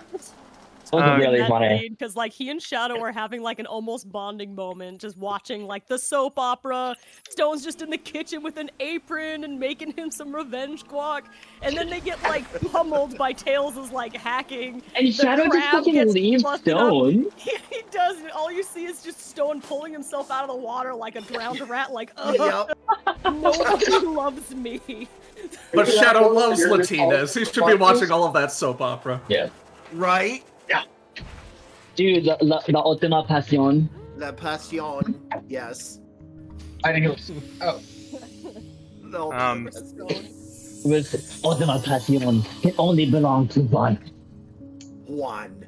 It was really funny. Because like he and Shadow are having like an almost bonding moment, just watching like the soap opera. Stone's just in the kitchen with an apron and making him some revenge guac, and then they get like pummeled by Tails' like hacking. And Shadow just crab fucking gets leaves busted up. Stone. He does, and all you see is just Stone pulling himself out of the water like a drowned rat. Like, ugh, nobody loves me. But Shadow loves Latinas. He should be watching all of that soap opera. Yeah. Right? Dude, la Ultima Pasión. La Passion. Yes. I think it was. Oh. No. It was Ultima Pasión. It only belonged to one. One.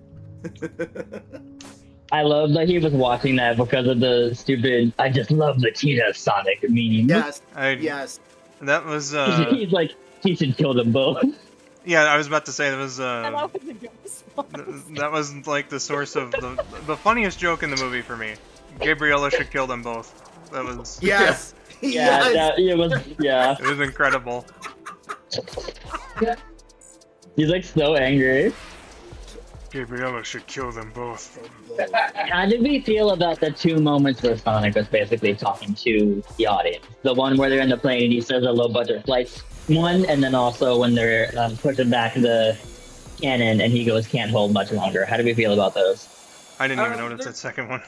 I love that he was watching that because of the stupid "I just love Latina" Sonic meme. Yes. Yes. That was He's like, he should kill them both. Yeah, I was about to say that was And that was a good response. that was like the source of the funniest joke in the movie for me. Gabriella should kill them both. That was Yes. Yeah, Yes. it was, yeah. it was incredible. He's like so angry. Gabriella should kill them both. How did we feel about the two moments where Sonic was basically talking to the audience? The one where they're in the plane and he says a low budget flights one, and then also when they're pushing back the cannon and he goes, can't hold much longer. How do we feel about those? I didn't even notice that second one.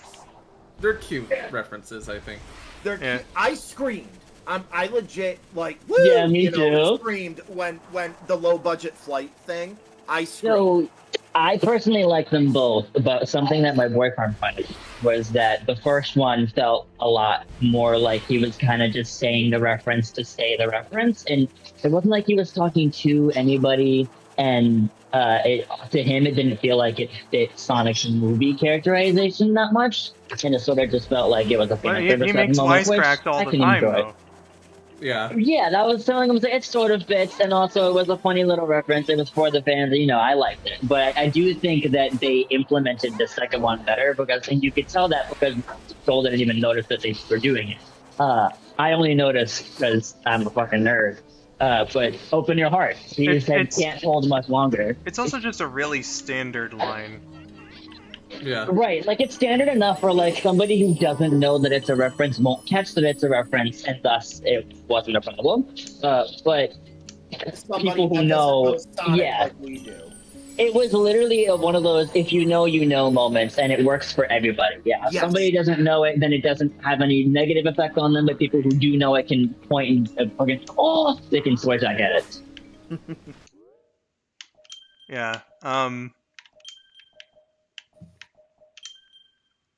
They're cute references, I think. They're I screamed. I legit like woo, Yeah, me too. Screamed when the low budget flight thing. I screamed. So I personally like them both, but something that my boyfriend found was that the first one felt a lot more like he was kind of just saying the reference to say the reference, and it wasn't like he was talking to anybody, and to him it didn't feel like it fit Sonic's movie characterization that much, and it sort of just felt like it was a fan service he makes moment, which wisecracks all I the can time, enjoy. though. Yeah. Yeah, that was something I was like, it sort of fits, and also it was a funny little reference. It was for the fans, you know, I liked it. But I do think that they implemented the second one better, because, and you could tell that because Joel didn't even notice that they were doing it. I only noticed because I'm a fucking nerd. But open your heart. He said can't hold much longer. It's also just a really standard line. Yeah. Right, like it's standard enough for like somebody who doesn't know that it's a reference won't catch that it's a reference, and thus it wasn't a problem. But people who know, yeah, like we do. It was literally one of those if you know moments, and it works for everybody. Yeah, if somebody doesn't know it, then it doesn't have any negative effect on them. But people who do know it can point and fucking they can switch. I get it. Yeah.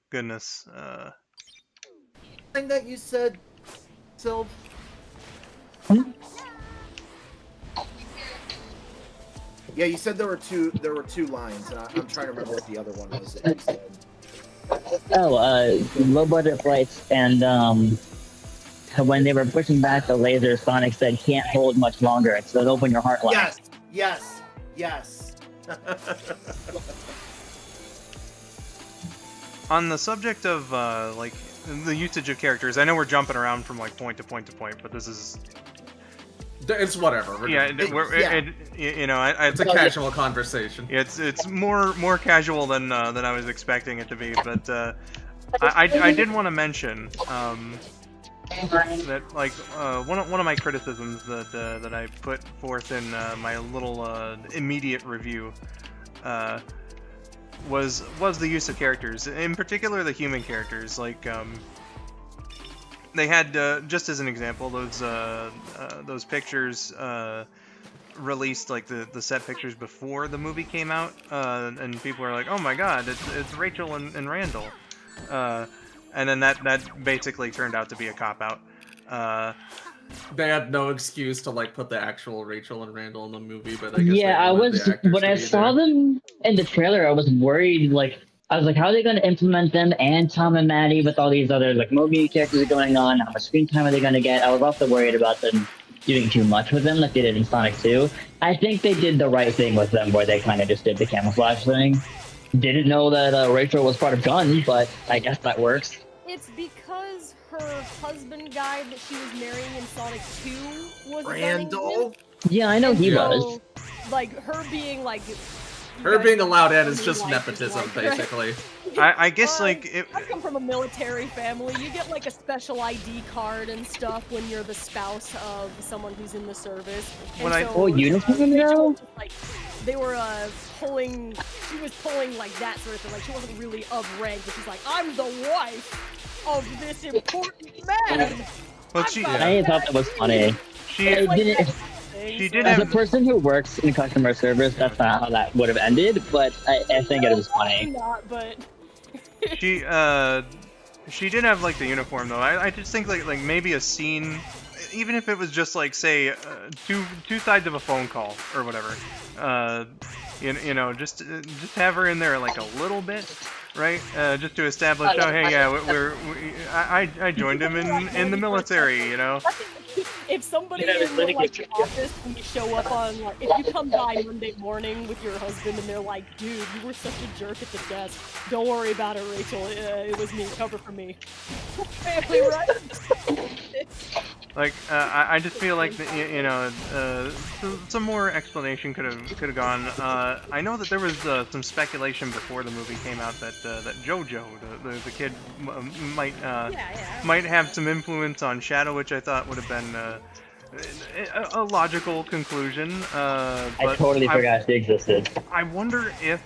Goodness. Thing that you said, Sylv. Yeah, you said there were two lines, and I'm trying to remember what the other one was that you said. Low budget flights, and when they were pushing back the laser, Sonic said can't hold much longer. It's an open your heart line. Yes. On the subject of like the usage of characters, I know we're jumping around from like point to point to point, but this is It's whatever. You know, it's a casual conversation. It's more casual than I was expecting it to be, but I did want to mention that like one of my criticisms that I put forth in my little immediate review was the use of characters, in particular the human characters. Like they had just as an example those pictures released, like the set pictures before the movie came out, and people were like, oh my god, it's Rachel and Randall, and then that basically turned out to be a cop-out. They had no excuse to like put the actual Rachel and Randall in the movie, but I guess I was when I saw them in the trailer, I was worried. Like I was like, how are they going to implement them and Tom and Maddie with all these other like movie characters going on? How much screen time are they going to get? I was also worried about them doing too much with them, like they did in Sonic 2. I think they did the right thing with them, where they kind of just did the camouflage thing. Didn't know that Rachel was part of Gun, but I guess that works. It's because her husband guy that she was marrying in Sonic 2 was Randall? Yeah, I know he was. Like, her being like... Her being allowed in is just nepotism, basically. I guess like I come from a military family. You get like a special ID card and stuff when you're the spouse of someone who's in the service. Uniform now? Like, they were pulling. She was pulling like that sort of thing. Like she wasn't really of rank, but she's like, I'm the wife of this important man. Well, I thought that was funny. She did As have... a person who works in customer service, that's not how that would have ended, but I think it was funny. Not, but... she did have like the uniform though. I just think like maybe a scene, even if it was just like say two sides of a phone call or whatever. You know, just have her in there like a little bit, right? Just to establish, oh hey, yeah, I joined him in the military, you know. If somebody in the like, office and you show up on, like, if you come by Monday morning with your husband and they're like, dude, you were such a jerk at the desk. Don't worry about it, Rachel. It was me. Cover for me. Family, right? Like, I just feel like you know, some more explanation could have gone. I know that there was some speculation before the movie came out that that JoJo, the kid, might Yeah. might have some influence on Shadow, which I thought would have been a logical conclusion. I But totally forgot she existed. I wonder if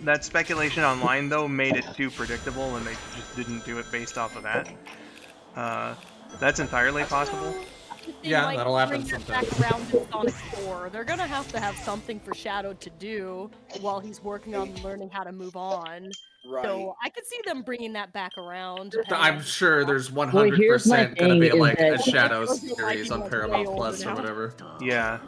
that speculation online though made it too predictable, and they just didn't do it based off of that. That's entirely possible. They Yeah, might that'll happen bring that sometimes. back around in Sonic 4. They're gonna have to have something for Shadow to do while he's working on learning how to move on. Right. So I could see them bringing that back around. I'm sure there's Well, here's my 100% gonna be thing, is like a that- Shadow Those are series on like way Paramount older Plus or now. whatever. Yeah.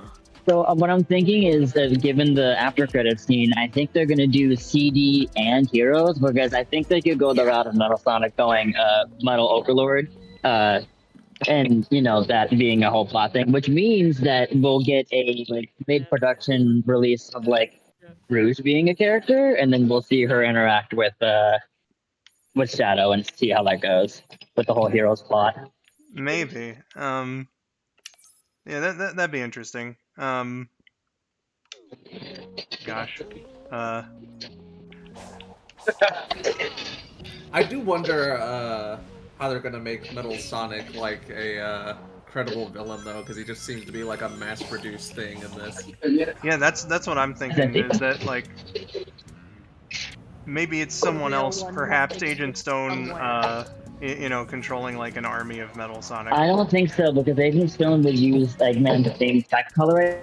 So what I'm thinking is that given the after credits scene, I think they're gonna do CD and Heroes, because I think they could go the route of Metal Sonic going Metal Overlord, and you know that being a whole plot thing, which means that we'll get a like mid-production release of like Rouge being a character, and then we'll see her interact with Shadow and see how that goes with the whole Heroes plot. Maybe. Yeah, that'd be interesting. Gosh. I do wonder how they're gonna make Metal Sonic like a credible villain though, because he just seems to be like a mass-produced thing in this. Yeah, that's what I'm thinking. Is that like maybe it's someone real else, one perhaps must Agent exist Stone. somewhere. You know, controlling like an army of Metal Sonic. I don't think so, because Agent Stone would use Eggman the same tech color.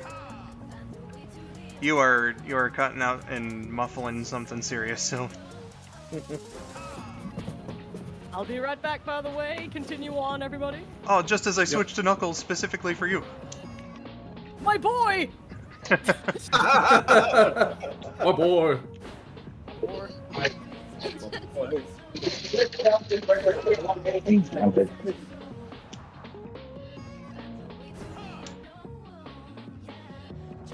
You are cutting out and muffling something serious. So I'll be right back, by the way. Continue on, everybody. oh, just as I switched to Knuckles specifically for you. My boy! Oh boy!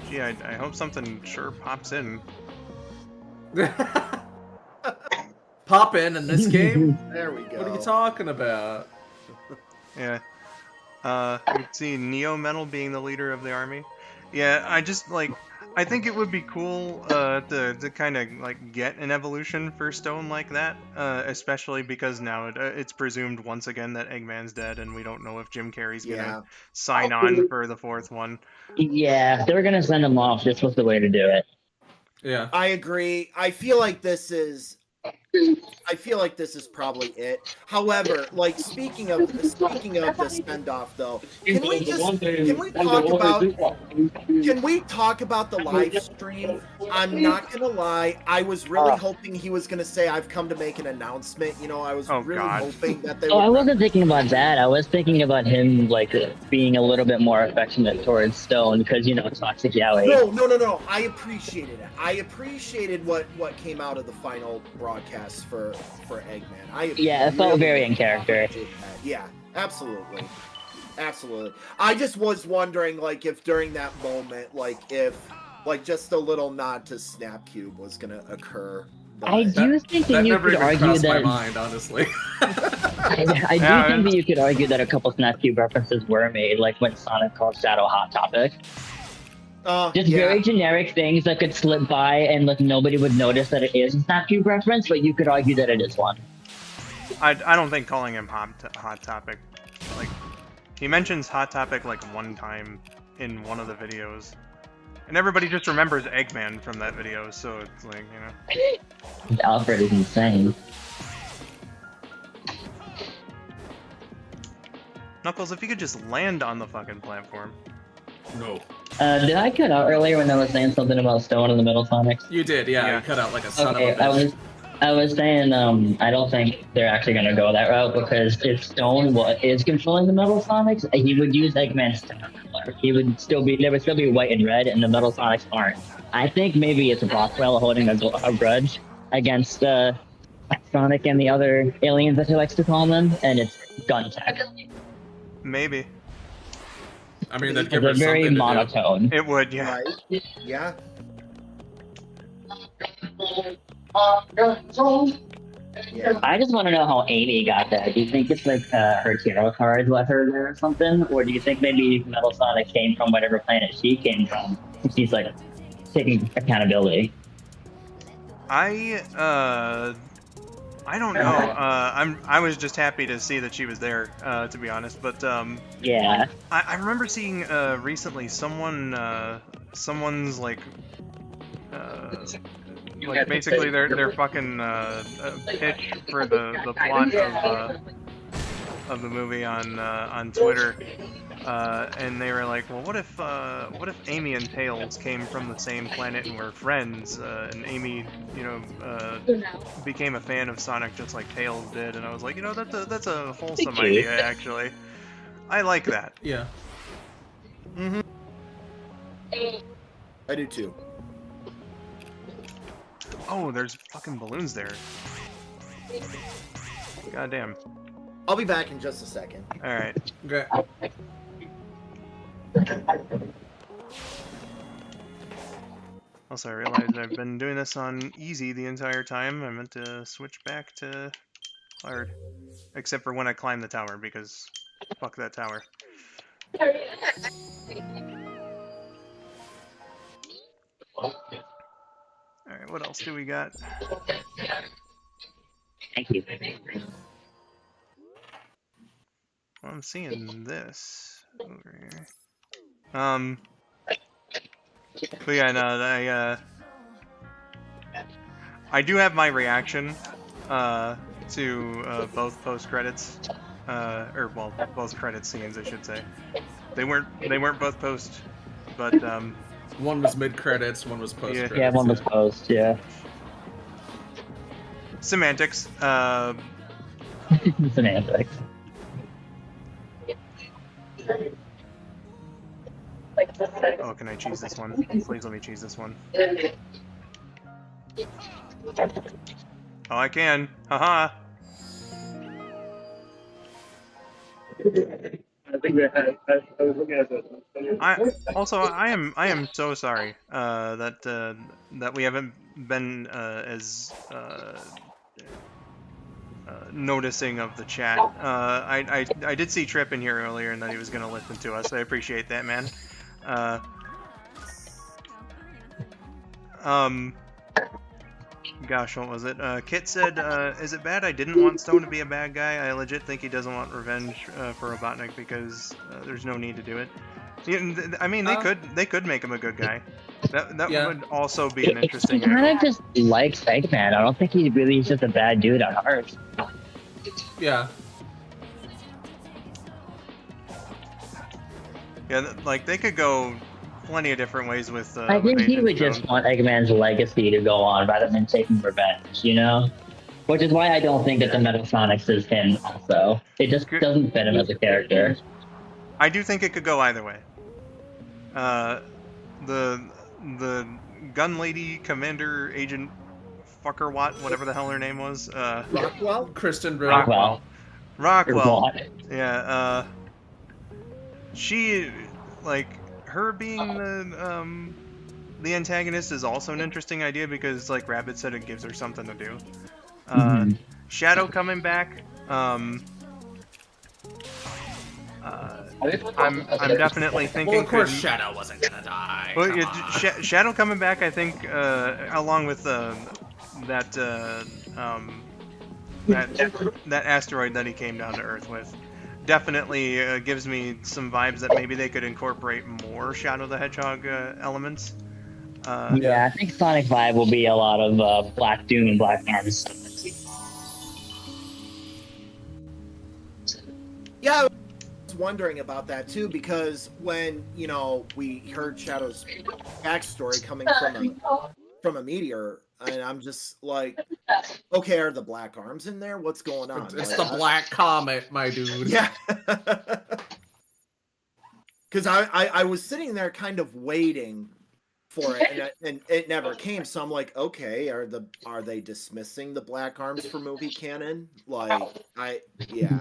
Gee, I hope something sure pops in. Pop in this game? There we go. What are you talking about? Yeah. You see Neo Metal being the leader of the army. Yeah, I think it would be cool to kind of like get an evolution for Stone like that, especially because now it's presumed once again that Eggman's dead, and we don't know if Jim Carrey's gonna sign on for the fourth one. Yeah, if they were gonna send him off, this was the way to do it. Yeah. I agree. I feel like this is probably it. However, like speaking of the send off though, can we talk about the live stream? I'm not gonna lie, I was really hoping he was gonna say I've come to make an announcement. You know, I was really God. hoping that they Oh, I would wasn't thinking about that. I was thinking about him like being a little bit more affectionate towards Stone, because you know Toxic Yowie. No. I appreciated it. I appreciated what came out of the final broadcast for Eggman. Yeah, it felt very in character. Yeah, absolutely. I just was wondering, like, if during that moment, like, if just a little nod to Snapcube was gonna occur. But I do think that you never could even argue crossed my that. mind, honestly. I do think that you could argue that a couple Snapcube references were made, like when Sonic called Shadow Hot Topic. Just very generic things that could slip by, and like nobody would notice that it is a Snapcube reference, but you could argue that it is one. I don't think calling him Hot Topic, like, he mentions Hot Topic like one time in one of the videos, and everybody just remembers Eggman from that video, so it's like, you know. Alfred is insane. Knuckles, if you could just land on the fucking platform. No. Did I cut out earlier when I was saying something about Stone in the Middle Sonics? You did, yeah. Yeah. You cut out like a son Okay, of a bitch. I was saying I don't think they're actually gonna go that route, because if Stone is controlling the Metal Sonics, he would use Eggman's color. There would still be white and red, and the Metal Sonics aren't. I think maybe it's Rockwell holding a grudge against Sonic and the other aliens that he likes to call them, and it's gun tech. Maybe. I mean, that'd give her It's very something to do. monotone. It would, yeah. right? Yeah. Yeah. I just want to know how Amy got that. Do you think it's like her tarot cards let her there or something, or do you think maybe Metal Sonic came from whatever planet she came from? She's like taking accountability. I don't know. I was just happy to see that she was there, to be honest. But Yeah. I remember seeing recently someone's like basically their fucking pitch for the plot of the movie on Twitter. And they were like, well, what if Amy and Tails came from the same planet and were friends, and Amy, became a fan of Sonic just like Tails did, and I was like, that's a wholesome idea, actually. I like that. Yeah. Mm-hmm. I do too. Oh, there's fucking balloons there. Goddamn. I'll be back in just a second. All right. Okay. Also, I realized I've been doing this on easy the entire time. I meant to switch back to hard. Except for when I climb the tower, because fuck that tower. Alright, what else do we got? Thank you. Well, I'm seeing this over here. But yeah, no, I do have my reaction to both post credits, or well, both credit scenes, I should say. They weren't both post, but one was mid credits, one was post credits. Yeah, one was post. Yeah. Semantics. Semantics. Oh, can I choose this one? Please let me choose this one. Oh, I can. Haha. I am so sorry that we haven't been as noticing of the chat. I did see Trip in here earlier and that he was going to listen to us. I appreciate that, man. Gosh, what was it? Kit said, is it bad I didn't want Stone to be a bad guy? I legit think he doesn't want revenge for Robotnik because there's no need to do it. I mean, they could make him a good guy. That would also be an interesting He kind angle. of just likes Eggman. I don't think he really is just a bad dude at heart. Yeah. Yeah, like they could go plenty of different ways with. I think he would just want Eggman's legacy to go on rather than taking revenge, you know? Which is why I don't think that the Metal Sonics is him also. It just doesn't fit him as a character. I do think it could go either way. The gun lady commander agent Fuckerwatt, whatever the hell her name was. Rockwell? Kristen Rockwell. Rockwell. Yeah, she, like, her being the antagonist is also an interesting idea because, like Rabbit said, it gives her something to do. Shadow coming back, I'm definitely thinking. Well, of course, Shadow wasn't gonna die. Well, Shadow coming back, I think, along with that asteroid that he came down to Earth with, definitely gives me some vibes that maybe they could incorporate more Shadow the Hedgehog elements. Yeah, I think Sonic Vibe will be a lot of Black Doom and Black Arms. Yeah, I was wondering about that too, because when, we heard Shadow's backstory coming from a meteor, and I'm just like, okay, are the Black Arms in there? What's going on? It's the Black Comet, my dude. Yeah. Because I was sitting there kind of waiting for it, and it never came. So I'm like, okay, are they dismissing the Black Arms for movie canon? Yeah.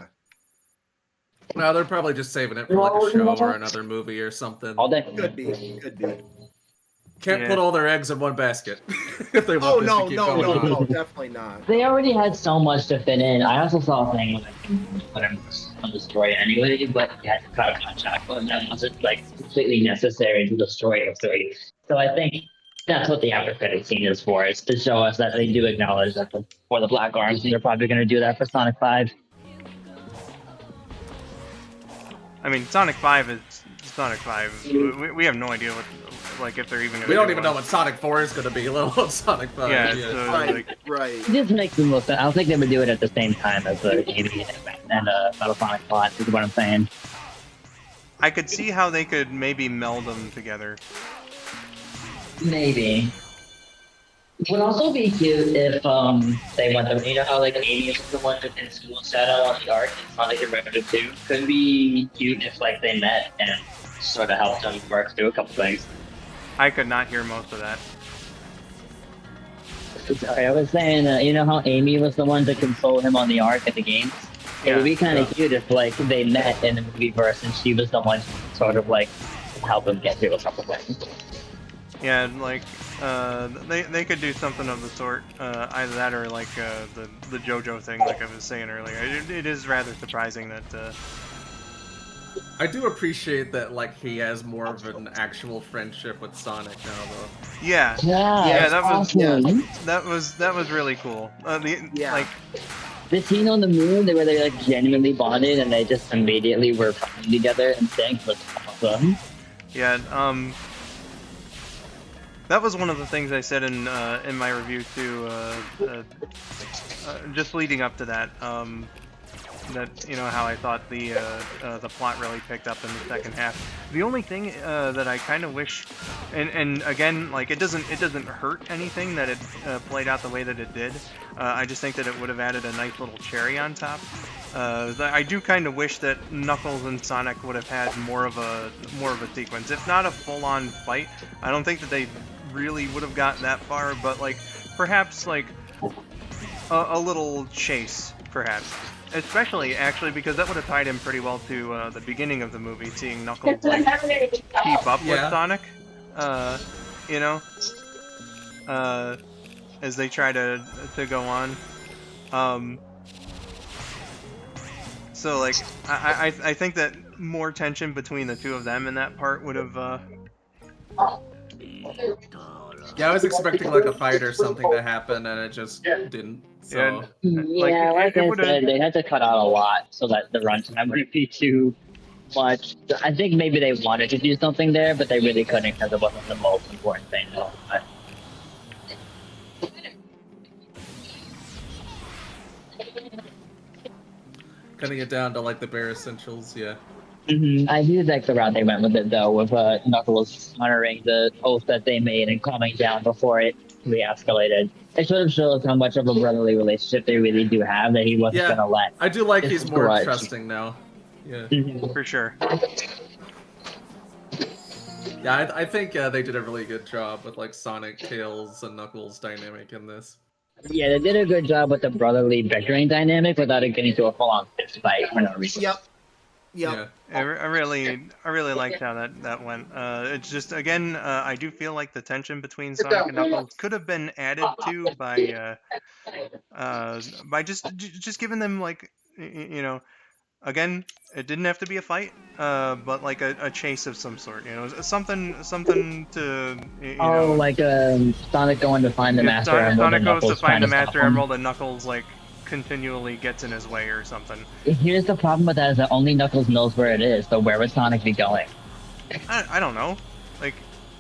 No, they're probably just saving it for like a show or another movie or something. All day. Could be. Can't Yeah. put all their eggs in one basket if they want Oh this no, to keep no, going no, on. no, definitely not. They already had so much to fit in. I also saw a thing like put him on the story anyway, but you had to cut a contract, and that wasn't like completely necessary to the story of 3. So I think that's what the after credit scene is for. It's to show us that they do acknowledge that for the Black Arms, and they're probably going to do that for Sonic 5. I mean, Sonic 5 is Sonic 5. We have no idea what, like, if they're even gonna We don't do even one. know what Sonic 4 is going to be, let alone Sonic 5. Yeah, Yeah. so, Right, like, right. It just makes the most sense. I don't think they would do it at the same time as the Amy and Metal Sonic plot, is what I'm saying. I could see how they could maybe meld them together. Maybe. It would also be cute if they went the, you know how like Amy was the one with the school shadow on the arc and Sonic and Revenue 2? Could be cute if like they met and sort of helped them work through a couple things. I could not hear most of that. Sorry, I was saying, you know how Amy was the one to console him on the arc at the games? It would be kind of cute if like they met in the movie verse and she was the one to sort of like help him get through a couple things. Yeah, like, they could do something of the sort. Either that or like the JoJo thing, like I was saying earlier. It is rather surprising that. I do appreciate that, like, he has more of an actual friendship with Sonic now, though. Yeah, Yeah, that was awesome. that was really cool. Yeah. Like, The scene on the moon, where they like genuinely bonded and they just immediately were playing together and things was awesome. yeah, that was one of the things I said in my review too. Just leading up to that, that, you know, how I thought the plot really picked up in the second half. The only thing that I kind of wish, and again, like, it doesn't hurt anything that it played out the way that it did. I just think that it would have added a nice little cherry on top. I do kind of wish that Knuckles and Sonic would have had more of a sequence, if not a full-on fight. I don't think that they really would have gotten that far, but like perhaps like a little chase, perhaps. Especially, actually, because that would have tied in pretty well to the beginning of the movie, seeing Knuckles like keep up with Sonic, you know, as they try to go on. So like, I think that more tension between the two of them in that part would have. Yeah, I was expecting, like, a fight or something to happen, and it just didn't. So. Yeah, like I said, they had to cut out a lot so that the runtime wouldn't be too much. I think maybe they wanted to do something there, but they really couldn't because it wasn't the most important thing. But Cutting it down to, like, the bare essentials, yeah. I do like the route they went with it, though, with Knuckles honoring the oath that they made and calming down before it re-escalated. It sort of shows how much of a brotherly relationship they really do have, that he wasn't going to let. I do like his he's more grudge. trusting now. Yeah. For sure. Yeah, I think they did a really good job with, like, Sonic, Tails, and Knuckles dynamic in this. Yeah, they did a good job with the brotherly bickering dynamic without it getting to a full-on fist fight for no reason. Yep. Yeah. I really liked how that went. It's just, again, I do feel like the tension between Sonic and Knuckles could have been added to by just giving them, like, you know, again, it didn't have to be a fight, but like a chase of some sort, you know, something to, you know. Like Sonic going to find the Master Emerald. Sonic goes to Knuckles find the trying to Master stop him. Emerald and Knuckles, like, continually gets in his way or something. Here's the problem with that, is that only Knuckles knows where it is, so where would Sonic be going? I don't know. Like,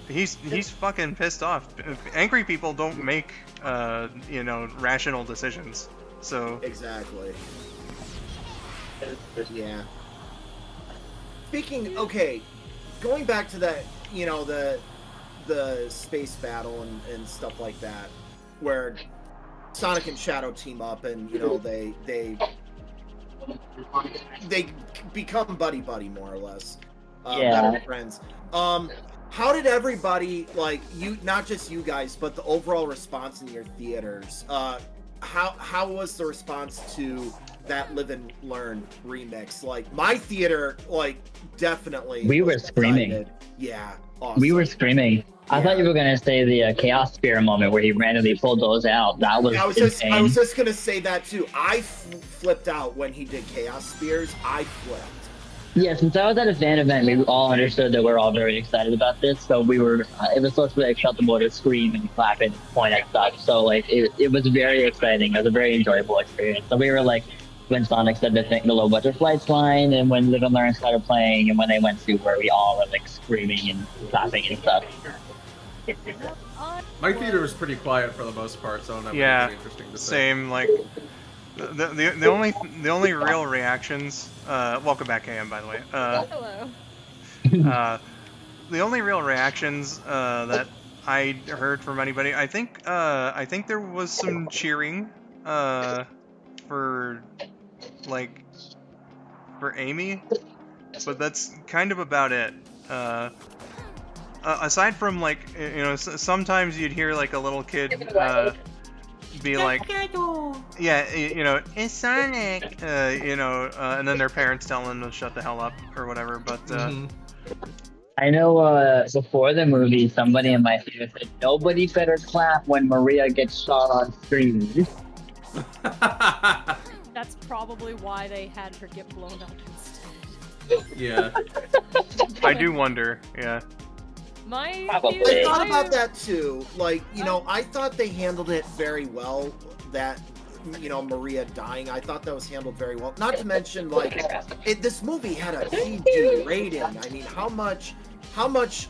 he's fucking pissed off. Angry people don't make, you know, rational decisions. So. Exactly. Yeah. Speaking, okay, going back to that, you know, the space battle and stuff like that, where Sonic and Shadow team up and, you know, they become buddy more or less. Yeah. Better friends. How did everybody, like, you, not just you guys, but the overall response in your theaters? How was the response to that Live and Learn remix? Like, my theater, like, definitely We were was screaming. excited. Yeah, awesome. We were screaming. I thought you were gonna say the Chaos Spear moment where he randomly pulled those out. That was I was insane. just gonna say that too. I flipped out when he did Chaos Spears. I flipped. Yeah, since I was at a fan event, we all understood that we're all very excited about this. So we were, it was socially acceptable to scream and clap and point at stuff. So like, it was very exciting. It was a very enjoyable experience. So we were like, when Sonic said the low budget flights line, and when Live and Learn started playing, and when they went super, we all were like screaming and clapping and stuff. My theater was pretty quiet for the most part, so I don't have Yeah, anything interesting to say. same. Like the only real reactions. Welcome back, AM, by the way. Hello. The only real reactions that I heard from anybody, I think there was some cheering for Amy, but that's kind of about it. Aside from sometimes you'd hear like a little kid be like, yeah, it's Sonic, and then their parents telling them to shut the hell up or whatever. But I know before the movie, somebody in my theater said, nobody better clap when Maria gets shot on screen. That's probably why they had her get blown up instead. Yeah. I do wonder, yeah. My Probably. I thought about that too. Like, I thought they handled it very well. That, Maria dying, I thought that was handled very well. Not to mention, like, this movie had a PG rating. I mean, how much,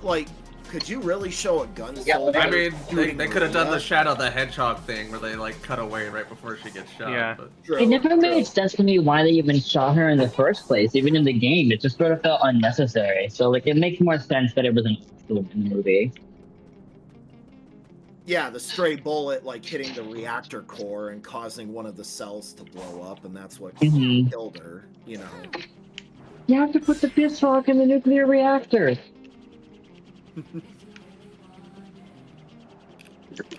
like, could you really show a gun soldier? I mean, they could have done the Maria? Shadow the Hedgehog thing where they, like, cut away right before she gets shot. Yeah. But... It never made sense to me why they even shot her in the first place, even in the game. It just sort of felt unnecessary. So, like, it makes more sense that it was in the movie. Yeah, the stray bullet, like, hitting the reactor core and causing one of the cells to blow up, and that's what killed her, You have to put the pistol in the nuclear reactor.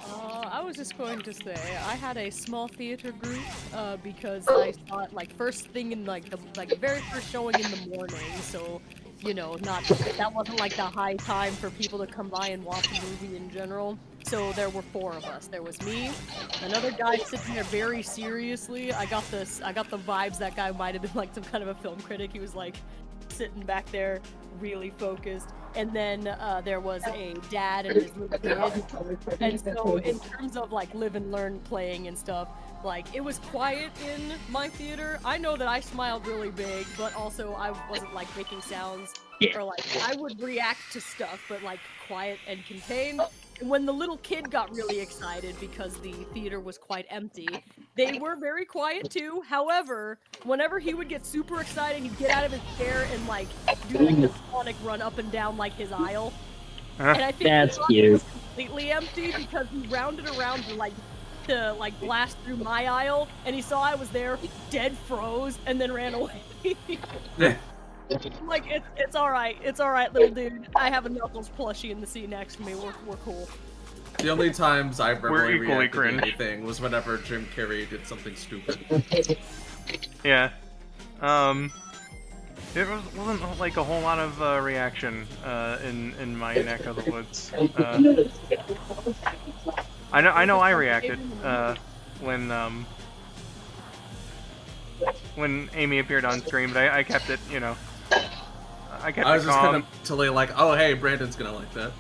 I was just going to say I had a small theater group because I saw it like first thing in like the very first showing in the morning. So that wasn't like the high time for people to come by and watch a movie in general. So there were 4 of us. There was me, another guy sitting there very seriously. I got the vibes that guy might have been like some kind of a film critic. He was like sitting back there really focused. And then there was a dad and his little kid. And so in terms of like Live and Learn playing and stuff, like it was quiet in my theater. I know that I smiled really big, but also I wasn't like making sounds or like I would react to stuff, but like quiet and contained. And when the little kid got really excited because the theater was quite empty, they were very quiet too. However, whenever he would get super excited, he'd get out of his chair and like do like the Sonic run up and down like his aisle. And I think That's the cute. was completely empty because he rounded around to blast through my aisle, and he saw I was there, dead froze, and then ran away. Like it's all right, little dude. I have a Knuckles plushie in the seat next to me. We're cool. The only times I've We're really equally reacted to cringe. anything was whenever Jim Carrey did something stupid. Yeah. It wasn't like a whole lot of reaction in my neck of the woods. I know I reacted when Amy appeared on screen, but I kept it, I kept I was it just calm. kind of totally like, oh hey, Brandon's gonna like that.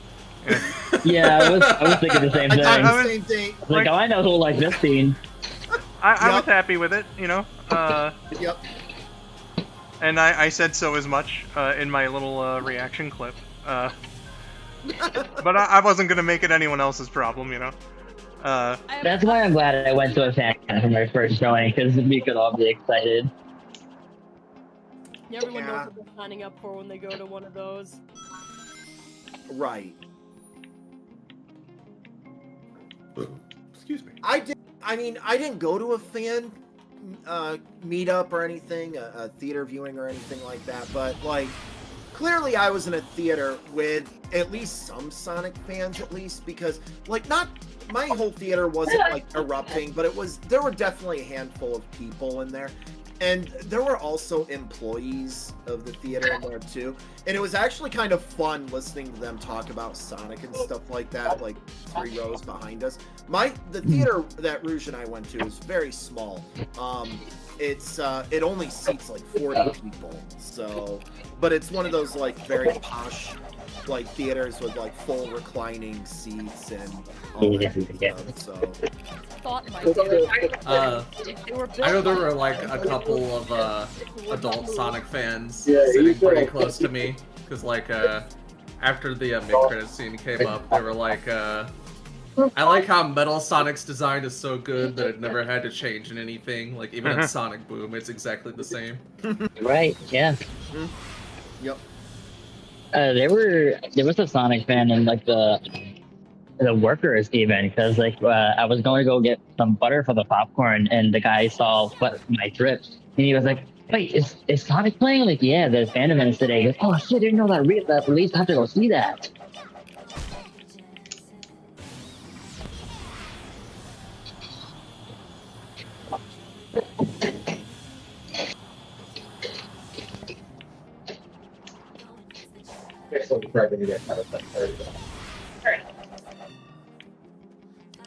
Yeah, I was thinking the same thing. I was- Same thing. Like, oh, I know who'll like this scene. I was Yep. happy with it, Yep. and I said so as much in my little reaction clip. But I wasn't gonna make it anyone else's problem, That's why I'm glad I went to a fan for my first showing, because we could all be excited. Everyone Yeah. knows what they're signing up for when they go to one of those. Right. Excuse me. I didn't go to a fan meetup or anything, a theater viewing or anything like that, but like clearly I was in a theater with at least some Sonic fans, at least, because like not my whole theater wasn't like erupting, but there were definitely a handful of people in there. And there were also employees of the theater in there too. And it was actually kind of fun listening to them talk about Sonic and stuff like that, like 3 rows behind us. The theater that Rouge and I went to is very small. It only seats like 40 people. So, but it's one of those like very posh like theaters with like full reclining seats and all that stuff. So Thought my theater. I know there were like a couple of adult Sonic fans sitting pretty close to me, because like after the mid-credit scene came up, they were like, I like how Metal Sonic's design is so good that it never had to change in anything. Like even in Sonic Boom, it's exactly the same. Right, yeah. Yep. There was a Sonic fan in like the workers even, because like I was going to go get some butter for the popcorn, and the guy saw my drip, and he was like, "Wait, is Sonic playing?" Like, yeah, there's fan events today. He goes, "Oh shit, I didn't know that release. I have to go see that."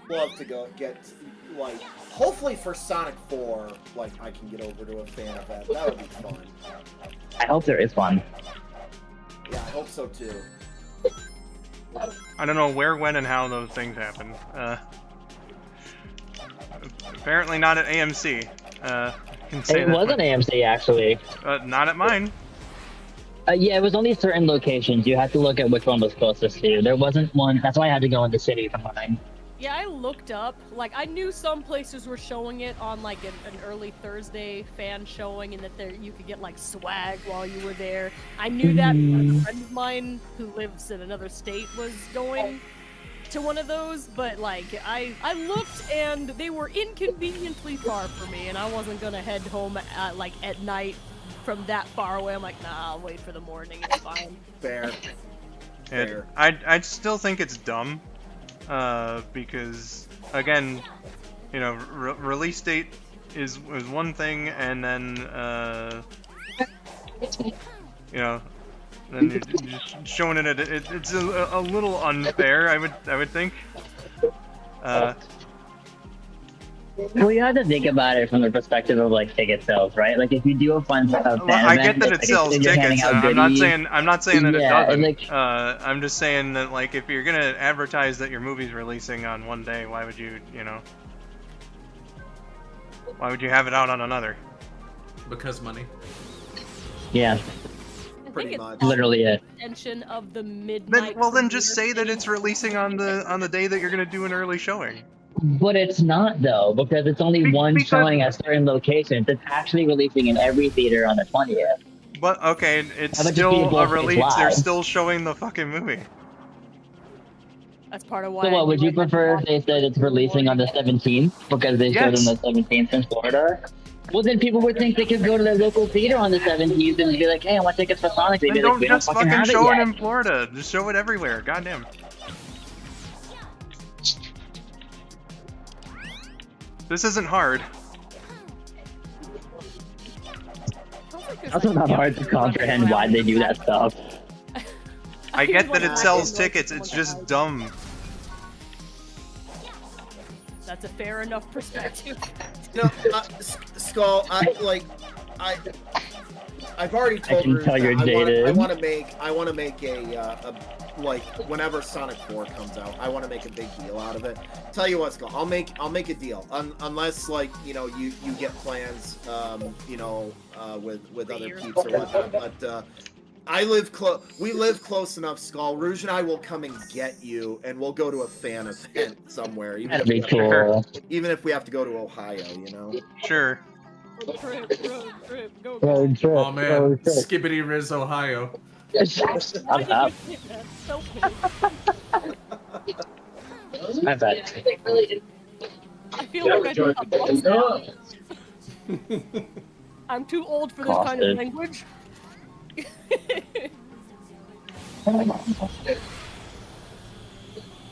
We'll have to go get, like, hopefully for Sonic 4, like, I can get over to a fan event. That would be fun. I hope there is one. Yeah, I hope so too. I don't know where, when, and how those things happen. Apparently not at AMC. I can say It that was an AMC actually. not at mine. Yeah, it was only certain locations. You had to look at which one was closest to you. There wasn't one. That's why I had to go in the city for mine. Yeah, I looked up. Like, I knew some places were showing it on like an early Thursday fan showing, and that you could get like swag while you were there. I knew that a friend of mine who lives in another state was going to one of those, but like I looked and they were inconveniently far for me, and I wasn't gonna head home at night from that far away. I'm like, nah, I'll wait for the morning. It's fine. Fair. I still think it's dumb, because again, you know, release date is one thing, and then you know, then you're just showing it. It's a little unfair, I would think. Well, you have to think about it from the perspective of like ticket sales, right? Like if you do a fun Well, I get that it sells tickets. I'm not saying that it doesn't. Like, I'm just saying that like if you're gonna advertise that your movie's releasing on one day, why would you have it out on another? Because money. yeah, Pretty much. literally it. Extension of the midnight. Then just say that it's releasing on the day that you're gonna do an early showing. But it's not though, because it's only one showing at certain locations. It's actually releasing in every theater on the 20th. But okay, it's How about just still be a both release. They're live? still showing the fucking movie. That's part of why. So I what, would knew you I didn't prefer want if they said it's releasing on the 17th because they showed Yes. on the 17th in Florida? Well, then people would think they could go to their local theater on the 17th and be like, hey, I want tickets for Sonic. They'd Then be like, don't we don't just fucking fucking have it show it yet. in Florida. Just show it everywhere. Goddamn. This isn't hard. It's not hard to comprehend why they do that stuff. I get that it sells tickets. It's just dumb. That's a fair enough perspective. No, Skull. I've already told can Ruth tell that you're I dated. want to make a like whenever Sonic 4 comes out, I want to make a big deal out of it. Tell you what, Skull, I'll make a deal. Unless like you get plans with other peeps or whatnot. But we live close enough, Skull. Rouge and I will come and get you, and we'll go to a fan event somewhere. That'd be cool. Even if we have to go to Ohio, you know. Sure. Road trip, go. Road trip, Oh man, road trip. Skibbity Riz, Ohio. Shut up. So painful. My bad. I feel like I did a bus now. I'm too old for this kind of Costed. language.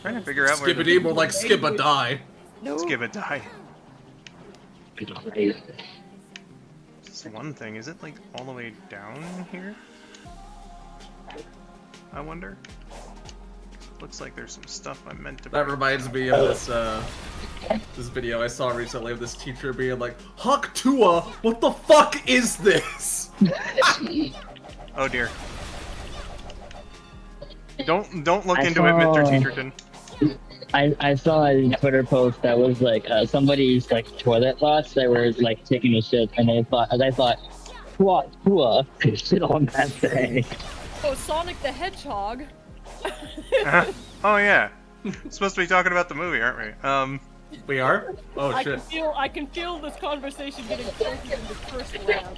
Trying to figure out where Skibbity, more like skip a die. No. Let's give it die. this one thing. Is it like all the way down here? I wonder. Looks like there's some stuff I meant to. That reminds me of this video I saw recently of this teacher being like, "Huck Tua, what the fuck is this?" Oh dear. Don't look into it, Mr. Teacherton. I saw a Twitter post that was like somebody's like toilet thoughts. They were like taking a shit, and I thought, what? Shit on that thing. Oh, Sonic the Hedgehog. Oh yeah. Supposed to be talking about the movie, aren't we? We are? Oh I shit. can feel this conversation getting closer in the first round.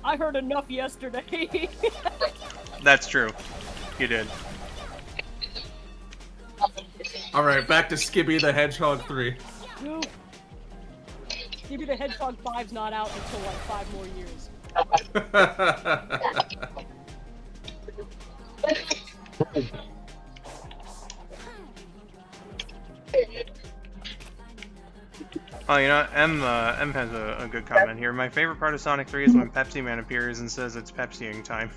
I heard enough yesterday. That's true. You did. Alright, back to Skibby the Hedgehog 3. No. Maybe the Hedgehog 5's not out until like 5 more years. Oh, you know, M has a good comment here. My favorite part of Sonic 3 is when Pepsi Man appears and says it's Pepsiing time.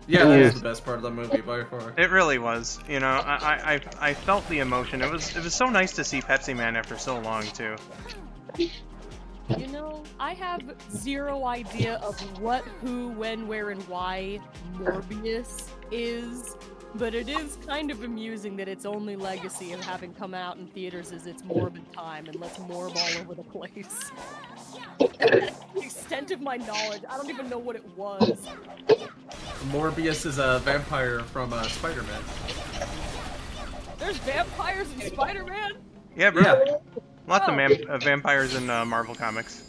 Yeah, that was the best part of the movie by far. It really was. You know, I felt the emotion. It was so nice to see Pepsi Man after so long too. You know, I have zero idea of what, who, when, where, and why Morbius is, but it is kind of amusing that its only legacy of having come out in theaters is its morbid time and let's morb all over the place. The extent of my knowledge, I don't even know what it was. Morbius is a vampire from Spider-Man. There's vampires in Spider-Man? Yeah, bro. Yeah. Lots of vampires in Marvel comics.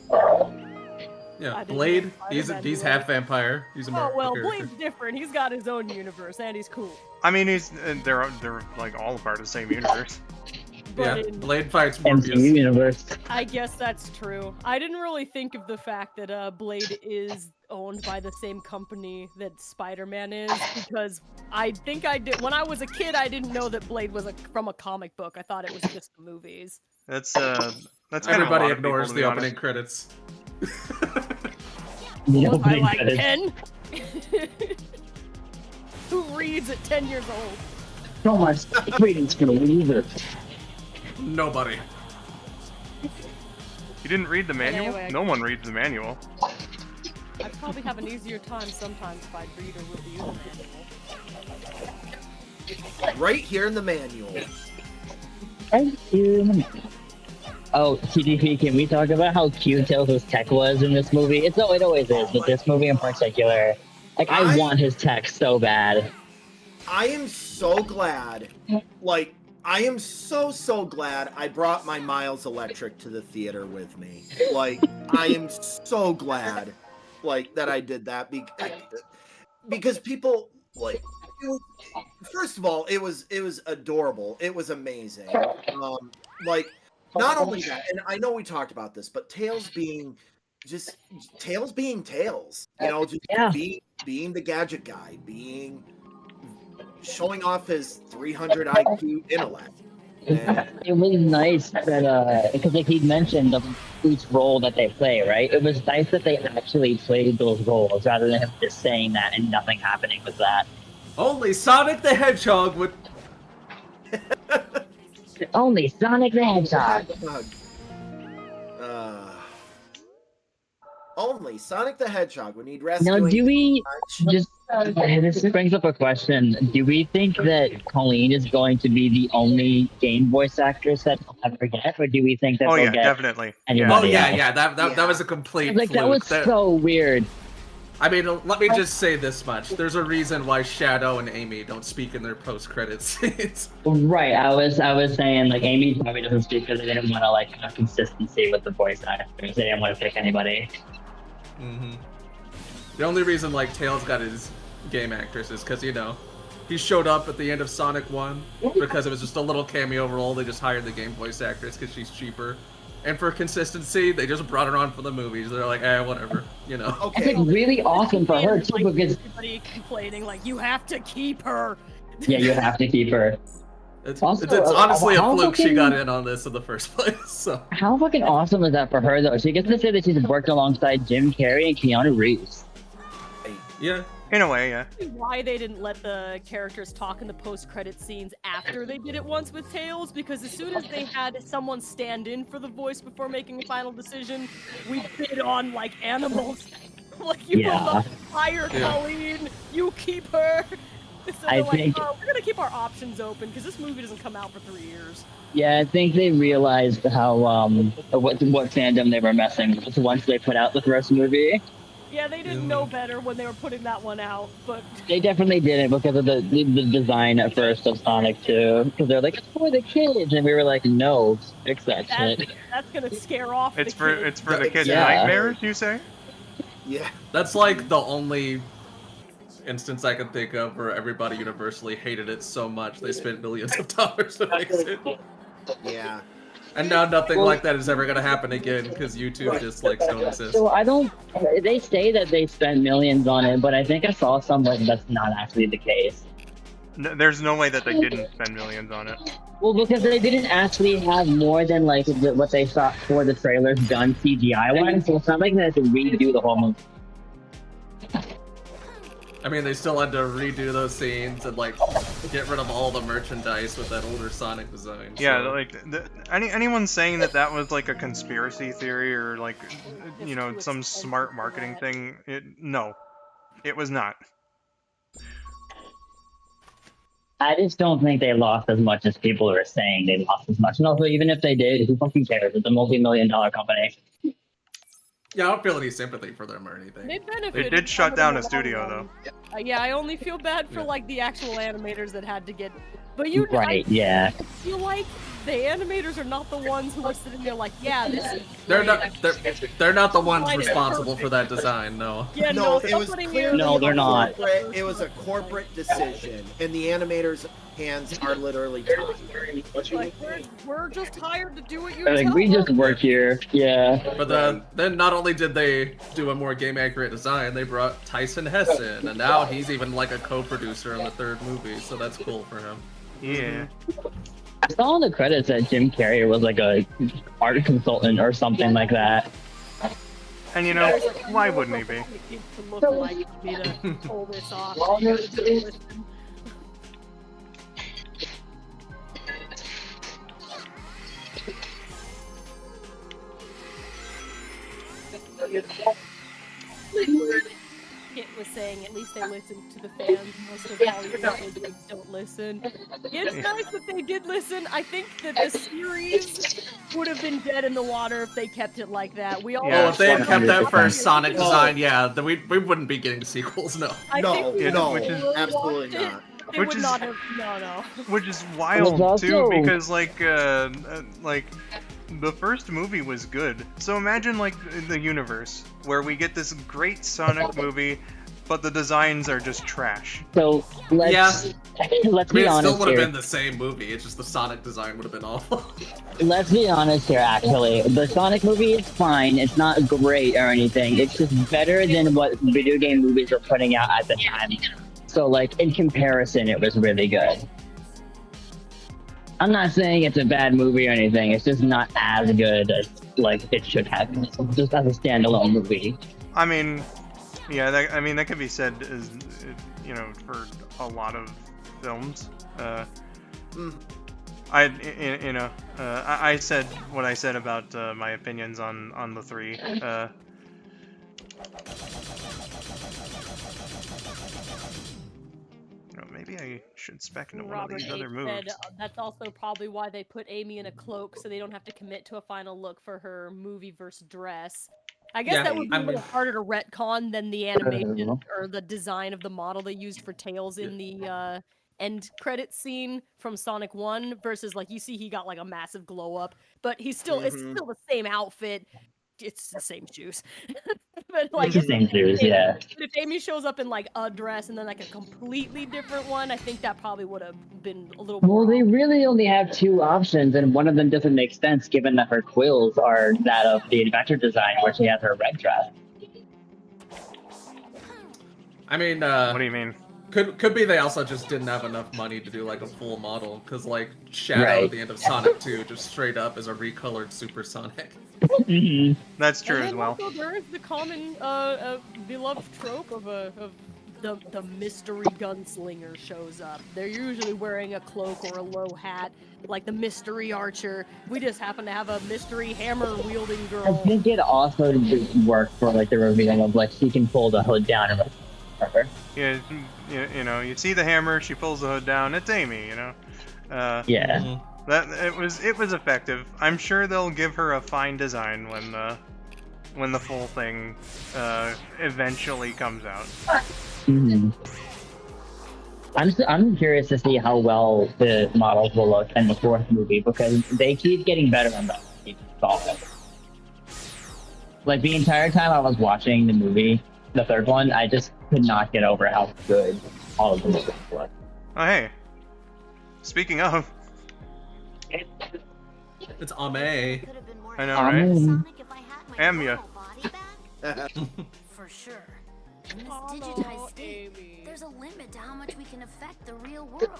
Yeah, Blade, he's half vampire. He's a Oh, Marvel well, character. Blade's different. He's got his own universe, and he's cool. I mean, they're like all a part of the same universe. Yeah, But Blade fights MCU Morbius. universe. I guess that's true. I didn't really think of the fact that Blade is owned by the same company that Spider-Man is, because I think I did. When I was a kid, I didn't know that Blade was from a comic book. I thought it was just the movies. That's kind of a Everybody lot of people, ignores to the be opening honest. credits. Was I like 10? Who reads at 10 years old? So much reading's gonna leave it. Nobody. You didn't read the manual? Anyway, No one reads the manual. I'd probably have an easier time sometimes if I'd read a review. Right here in the manual. Thank you. Oh, TDP, can we talk about how cute Tails' tech was in this movie? It always is, but this movie in particular. Like, I want his tech so bad. I am so glad, like, I am so glad I brought my Miles Electric to the theater with me. Like, I am so glad, like, that I did that because people, like, first of all, it was adorable. It was amazing. Like, not only that, and I know we talked about this, but Tails being Tails, you know, just being the gadget guy, showing off his 300 IQ intellect. And It was nice that, because like he mentioned each role that they play, right? It was nice that they actually played those roles rather than him just saying that and nothing happening with that. Only Sonic the Hedgehog would. Only Sonic the Hedgehog. Only Sonic the Hedgehog would need rescuing. Now, do we just, this brings up a question. Do we think that Colleen is going to be the only game voice actress that we'll ever get? Or do we think that Oh they'll yeah, get definitely. anybody Oh yeah, else? yeah. That was a complete Like, that was fluke. so weird. I mean, let me just say this much. There's a reason why Shadow and Amy don't speak in their post-credit scenes. Right, I was saying, like, Amy probably doesn't speak because they didn't want to, like, have consistency with the voice actors. They didn't want to pick anybody. Mm-hmm. The only reason, like, Tails got his game actress is because, you know, he showed up at the end of Sonic 1 because it was just a little cameo role. They just hired the game voice actress because she's cheaper. And for consistency, they just brought her on for the movies. They're like, whatever, you know. Okay. It's like really awesome for her too, because Everybody complaining like, you have to keep her. yeah, you have to keep her. It's Also, it's honestly a how fluke she fucking- got in on this in the first place. So How fucking awesome is that for her, though? She gets to say that she's worked alongside Jim Carrey and Keanu Reeves. yeah, In a way, yeah. Why they didn't let the characters talk in the post-credit scenes after they did it once with Tails, because as soon as they had someone stand in for the voice before making a final decision, we bid on like animals. Like, you will Yeah. not hire Yeah. Colleen, you keep her. So I they're like, think- oh, we're gonna keep our options open because this movie doesn't come out for 3 years. Yeah, I think they realized how what fandom they were messing with once they put out the first movie. Yeah, they didn't know better when they were putting that one out, but They definitely didn't because of the design at first of Sonic 2. Because they're like, it's for the kids, and we were like, no, fix that that's, shit. that's gonna scare off It's the for kids. the kids' Yeah. nightmares, you say? Yeah. that's like the only instance I can think of where everybody universally hated it so much they spent millions of dollars to fix it. Yeah. And now nothing like that is ever gonna happen again because YouTube dislikes don't exist. So I don't. They say that they spent millions on it, but I think I saw somewhere that's not actually the case. No, there's no way that they didn't spend millions on it. Well, because they didn't actually have more than like what they thought for the trailers done CGI-wise, so it's not like they had to redo the whole movie. I mean, they still had to redo those scenes and like get rid of all the merchandise with that older Sonic design. Yeah, so- like anyone saying that was like a conspiracy theory or like some smart marketing thing, no, it was not. I just don't think they lost as much as people are saying they lost as much. And also, even if they did, who fucking cares? It's a multi-million-dollar company. Yeah, I don't feel any sympathy for them or anything. They benefited. They did from shut it down in a the studio long though. run. Yeah, I only feel bad for Yeah. like the actual animators that had to get. But Right, yeah. I feel like the animators are not the ones who are sitting there like, yeah, this is. They're great. not. They're not the ones Design is responsible for that perfect. design. No. Yeah, No, it was somebody clearly No, they're a not. corporate- It was a corporate decision, and the animators' hands are literally tied. Like, we're just hired to do what you Like, tell we just us. work here. Yeah. But then not only did they do a more game accurate design, they brought Tyson Hess in, and now he's even like a co-producer on the third movie, so that's cool for him. Yeah. I saw in the credits that Jim Carrey was like a art consultant or something like that. And why wouldn't he be? It needs to look like me to pull this off. Listen. Kit was saying at least they listened to the fans. Most of Hollywood don't listen. It's nice that they did listen. I think that the series would have been dead in the water if they kept it like that. We all Yeah. Oh, if they had kept that 100%. first Sonic design, yeah, then we wouldn't be getting sequels. No. I No, think we no, would have watched absolutely it. not. They Which would is- not have. No. Which is wild also- too, because like the first movie was good. So imagine like the universe where we get this great Sonic movie, but the designs are just trash. So let's Yeah. let's I mean, be it still honest would have here. been the same movie. It's just the Sonic design would have been awful. Let's be honest here. Actually, the Sonic movie is fine. It's not great or anything. It's just better than what video game movies were putting out at the time. So like in comparison, it was really good. I'm not saying it's a bad movie or anything. It's just not as good as like it should have been. Just as a standalone movie. I mean, yeah, that could be said as for a lot of films. I said what I said about my opinions on the three. Maybe I should spec into one of Robert these H. other said moves. that's also probably why they put Amy in a cloak so they don't have to commit to a final look for her movie versus dress. I guess Yeah, that would be I a little mean- harder to retcon than the animation or the design of the model they used for Tails in the end credit scene from Sonic 1 versus like you see he got like a massive glow up, but he's still it's still the same outfit. It's the same shoes. But like It's the same shoes, yeah. but if Amy shows up in like a dress and then like a completely different one, I think that probably would have been a little more Well, they really only have two options, and one of them doesn't make sense given that her quills are that of the adventure design where she has her red dress. I mean, What do you mean? Could be they also just didn't have enough money to do like a full model, because like Shadow Right. at the end of Sonic 2 just straight up is a recolored Super Sonic. That's true And as then well. also there is the common, beloved trope of the mystery gunslinger shows up. They're usually wearing a cloak or a low hat, like the mystery archer. We just happen to have a mystery hammer wielding I girl. think it also worked for like the reveal of like she can pull the hood down and her. Yeah, you know, you see the hammer, she pulls the hood down. It's Amy, you know. Yeah. That it was effective. I'm sure they'll give her a fine design when the full thing eventually comes out. I'm curious to see how well the models will look in the fourth movie because they keep getting better and better. Like the entire time I was watching the movie, the third one, I just could not get over how good all of them were. Oh hey, speaking of, It's Ame. I know, right? Sonic, if I had my Am ya? normal body back? For sure. In this digitized state, Amy. there's a limit to how much we can affect the real world.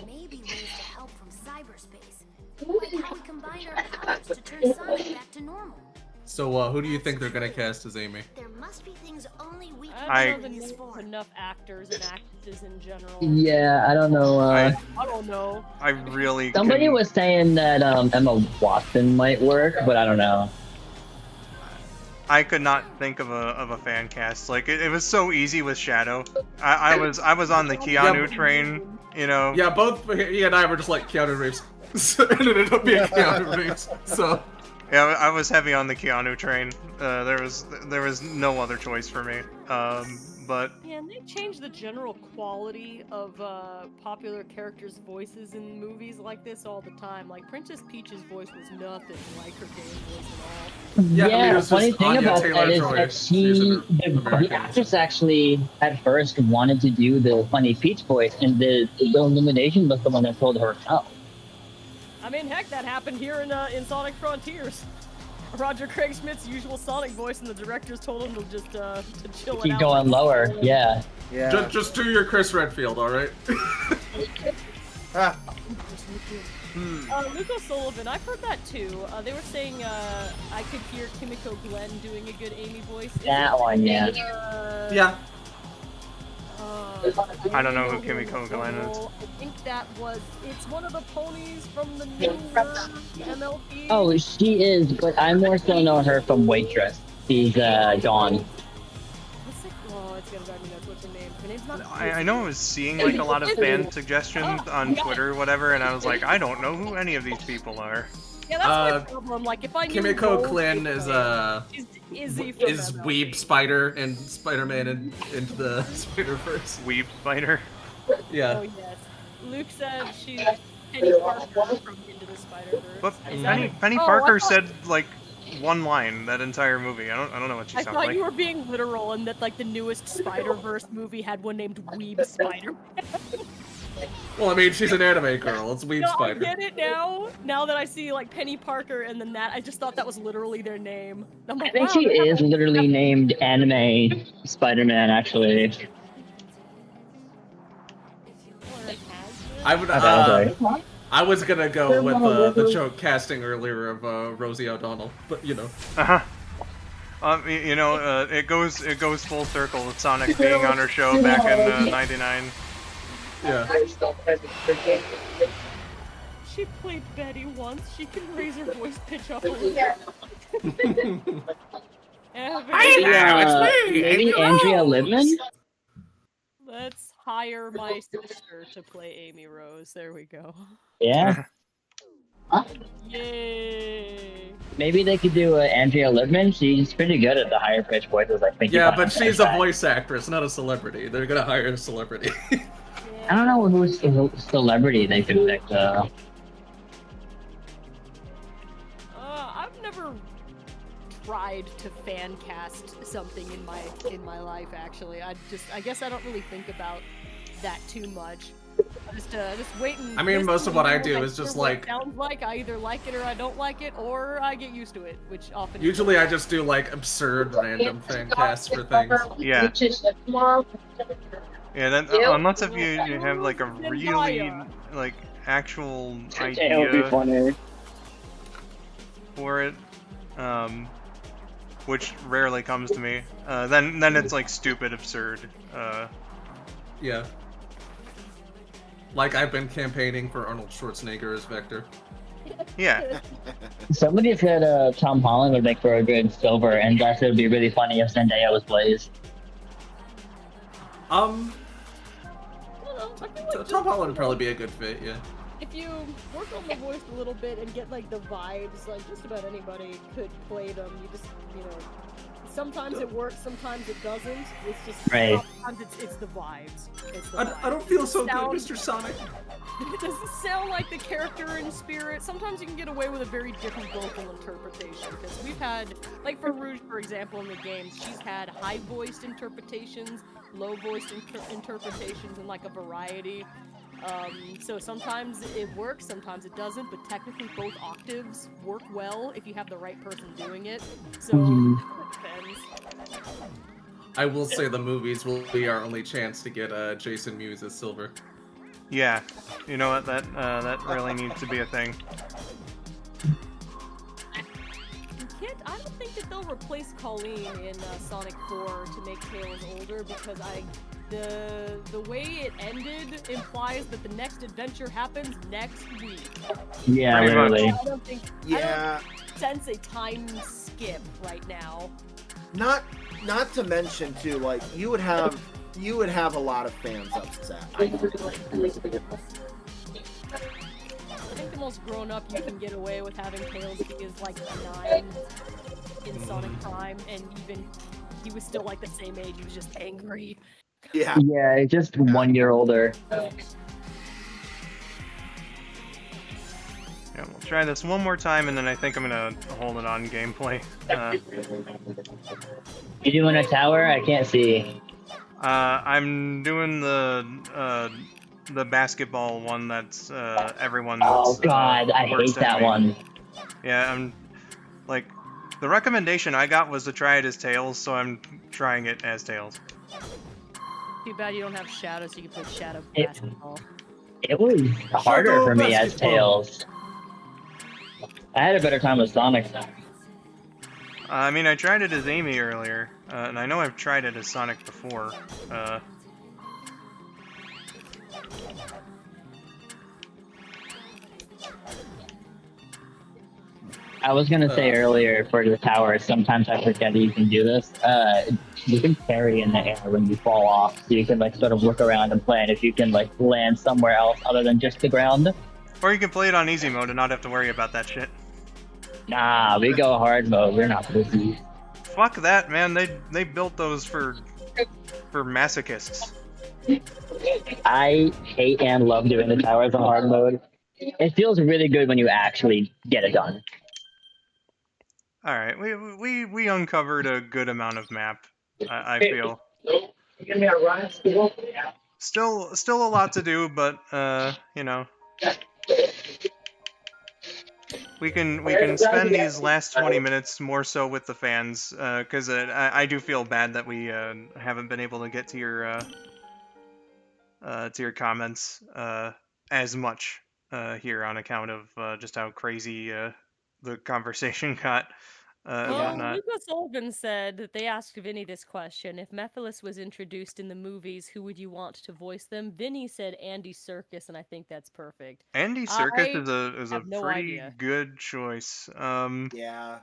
Maybe ways to help from cyberspace, like how we combine our powers to turn Sonic back to normal. So who do you think they're gonna cast as Amy? There must be things only we can I do don't know in the this names of form. enough actors and actresses in general. Yeah, I don't know. I don't know. I really Somebody couldn't- was saying that Emma Watson might work, but I don't know. I could not think of a fan cast. Like it was so easy with Shadow. I was on the Keanu train, you know. Yeah, both he and I were just like Keanu Reeves. So it ended up being Keanu Reeves. So Yeah, I was heavy on the Keanu train. There was no other choice for me. But Yeah, and they change the general quality of popular characters' voices in movies like this all the time. Like Princess Peach's voice was nothing like her game voice at all. Yeah, I mean, it was funny just thing Anya about that is Taylor-Joy that using her the American actress actually at first wanted to do the funny Peach voice, and the Illumination was the one that told her no. I mean, heck, that happened here in Sonic Frontiers. Roger Craig Smith's usual Sonic voice, and the directors told him to just to chill it Keep out. going lower, yeah. Yeah. Just do your Chris Redfield, all right? Ah, Luke O'Sullivan, I've heard that too. They were saying I could hear Kimiko Glenn doing a good Amy voice. That one, yeah. Yeah. I don't know who Kimiko Glenn is. I think it's one of the ponies from the newer MLP. Oh, she is, but I more so know her from Waitress. She's Dawn. It's gonna drive me nuts. What's her name? Her name's not. I know I was seeing like a lot of fan suggestions on Twitter or whatever, and I was like, I don't know who any of these people are. Yeah, that's my problem. Like, if I knew Kimiko both Glenn people, is she's Izzy from is MLP. Weeb Spider and Spider-Man into the Spider-Verse. Weeb Spider. Yeah. Oh yes. Luke said she's Penny Parker from Into the Spider-Verse. But Is that Penny Oh, I Parker thought- said like one line that entire movie. I don't know what she I sounds thought like. you were being literal, and that like the newest Spider-Verse movie had one named Weeb Spider. Well, I mean, she's an anime girl. It's Weeb No, I Spider. get it now. Now that I see like Penny Parker and then that, I just thought that was literally their name. I'm like, I think wow, she is literally named Anime Spider-Man, actually. I would. Okay, sorry. I was gonna go with the joke casting earlier of Rosie O'Donnell, but you know. You know, it goes full circle with Sonic being on her show back in '99. Yeah. She played Betty once. She can raise her voice pitch up a little. Maybe Andrea Libman? Let's hire my sister to play Amy Rose. There we go. Yeah. Yay! Maybe they could do Andrea Libman. She's pretty good at the higher pitched voices, I think. Yeah, but she's a voice actress, not a celebrity. They're gonna hire a celebrity. I don't know who's a celebrity they could pick, though. I've never tried to fan cast something in my life. Actually, I guess I don't really think about that too much. Just wait and I mean, listen most of and what I know do what is just what it like. sounds like. I either like it or I don't like it, or I get used to it, which often. Usually, I just do like absurd random fan casts for things. Yeah. Yeah, then unless if you have like a really like actual It would be idea funny. for it, which rarely comes to me, then it's like stupid absurd. Yeah. Like I've been campaigning for Arnold Schwarzenegger as Vector. Yeah. Somebody said Tom Holland would make for a good Silver, and thus it would be really funny if Zendaya was Blaze. Tom Holland would probably be a good fit, yeah. If you work on the voice a little bit and get like the vibes, like just about anybody could play them. You just, you know, sometimes it works, sometimes it doesn't. It's just Right. sometimes it's the vibes. I don't feel so good, Mr. Sonic. It doesn't sound like the character in spirit. Sometimes you can get away with a very different vocal interpretation, because we've had, like for Rouge, for example, in the games, she's had high-voiced interpretations, low-voiced interpretations, and like a variety. So sometimes it works, sometimes it doesn't, but technically both octaves work well if you have the right person doing it. So it depends. I will say the movies will be our only chance to get Jason Mewes as Silver. Yeah. You know what? That really needs to be a thing. I don't think that they'll replace Colleen in Sonic 4 to make Tails older, because the way it ended implies that the next adventure happens next week. Yeah, Pretty literally. I don't sense a time skip right now. Not to mention too, like you would have a lot of fans upset. I think the most grown up you can get away with having Tails be is like 9 in Sonic Prime, and even he was still like the same age. He was just angry. Yeah. Yeah, just 1 year older. Yeah, we'll try this one more time, and then I think I'm gonna hold it on gameplay. You doing a tower? I can't see. I'm doing the basketball one that's everyone's. Oh god, I hate that one. Yeah, I'm like the recommendation I got was to try it as Tails, so I'm trying it as Tails. Too bad you don't have Shadow, so you can play Shadow It- basketball. It was harder Shadow for me as basketball. Tails. I had a better time with Sonic. I mean, I tried it as Amy earlier, and I know I've tried it as Sonic before. I was gonna say earlier for the tower, sometimes I forget that you can do this. You can parry in the air when you fall off, so you can like sort of look around and plan if you can like land somewhere else other than just the ground. Or you can play it on easy mode and not have to worry about that shit. Nah, we go hard mode. We're not pussies. Fuck that, man. They built those for masochists. I hate and love doing the towers on hard mode. It feels really good when you actually get it done. All right, we uncovered a good amount of map. I feel Give me a run, Steve. still a lot to do, but you know, we can spend these last 20 minutes more so with the fans, because I do feel bad that we haven't been able to get to your comments as much here on account of just how crazy the conversation got. And Well, whatnot. Lucas Sullivan said that they asked Vinny this question: if Mephiles was introduced in the movies, who would you want to voice them? Vinny said Andy Serkis, and I think that's perfect. Andy Serkis is a have no pretty idea. good choice. Yeah.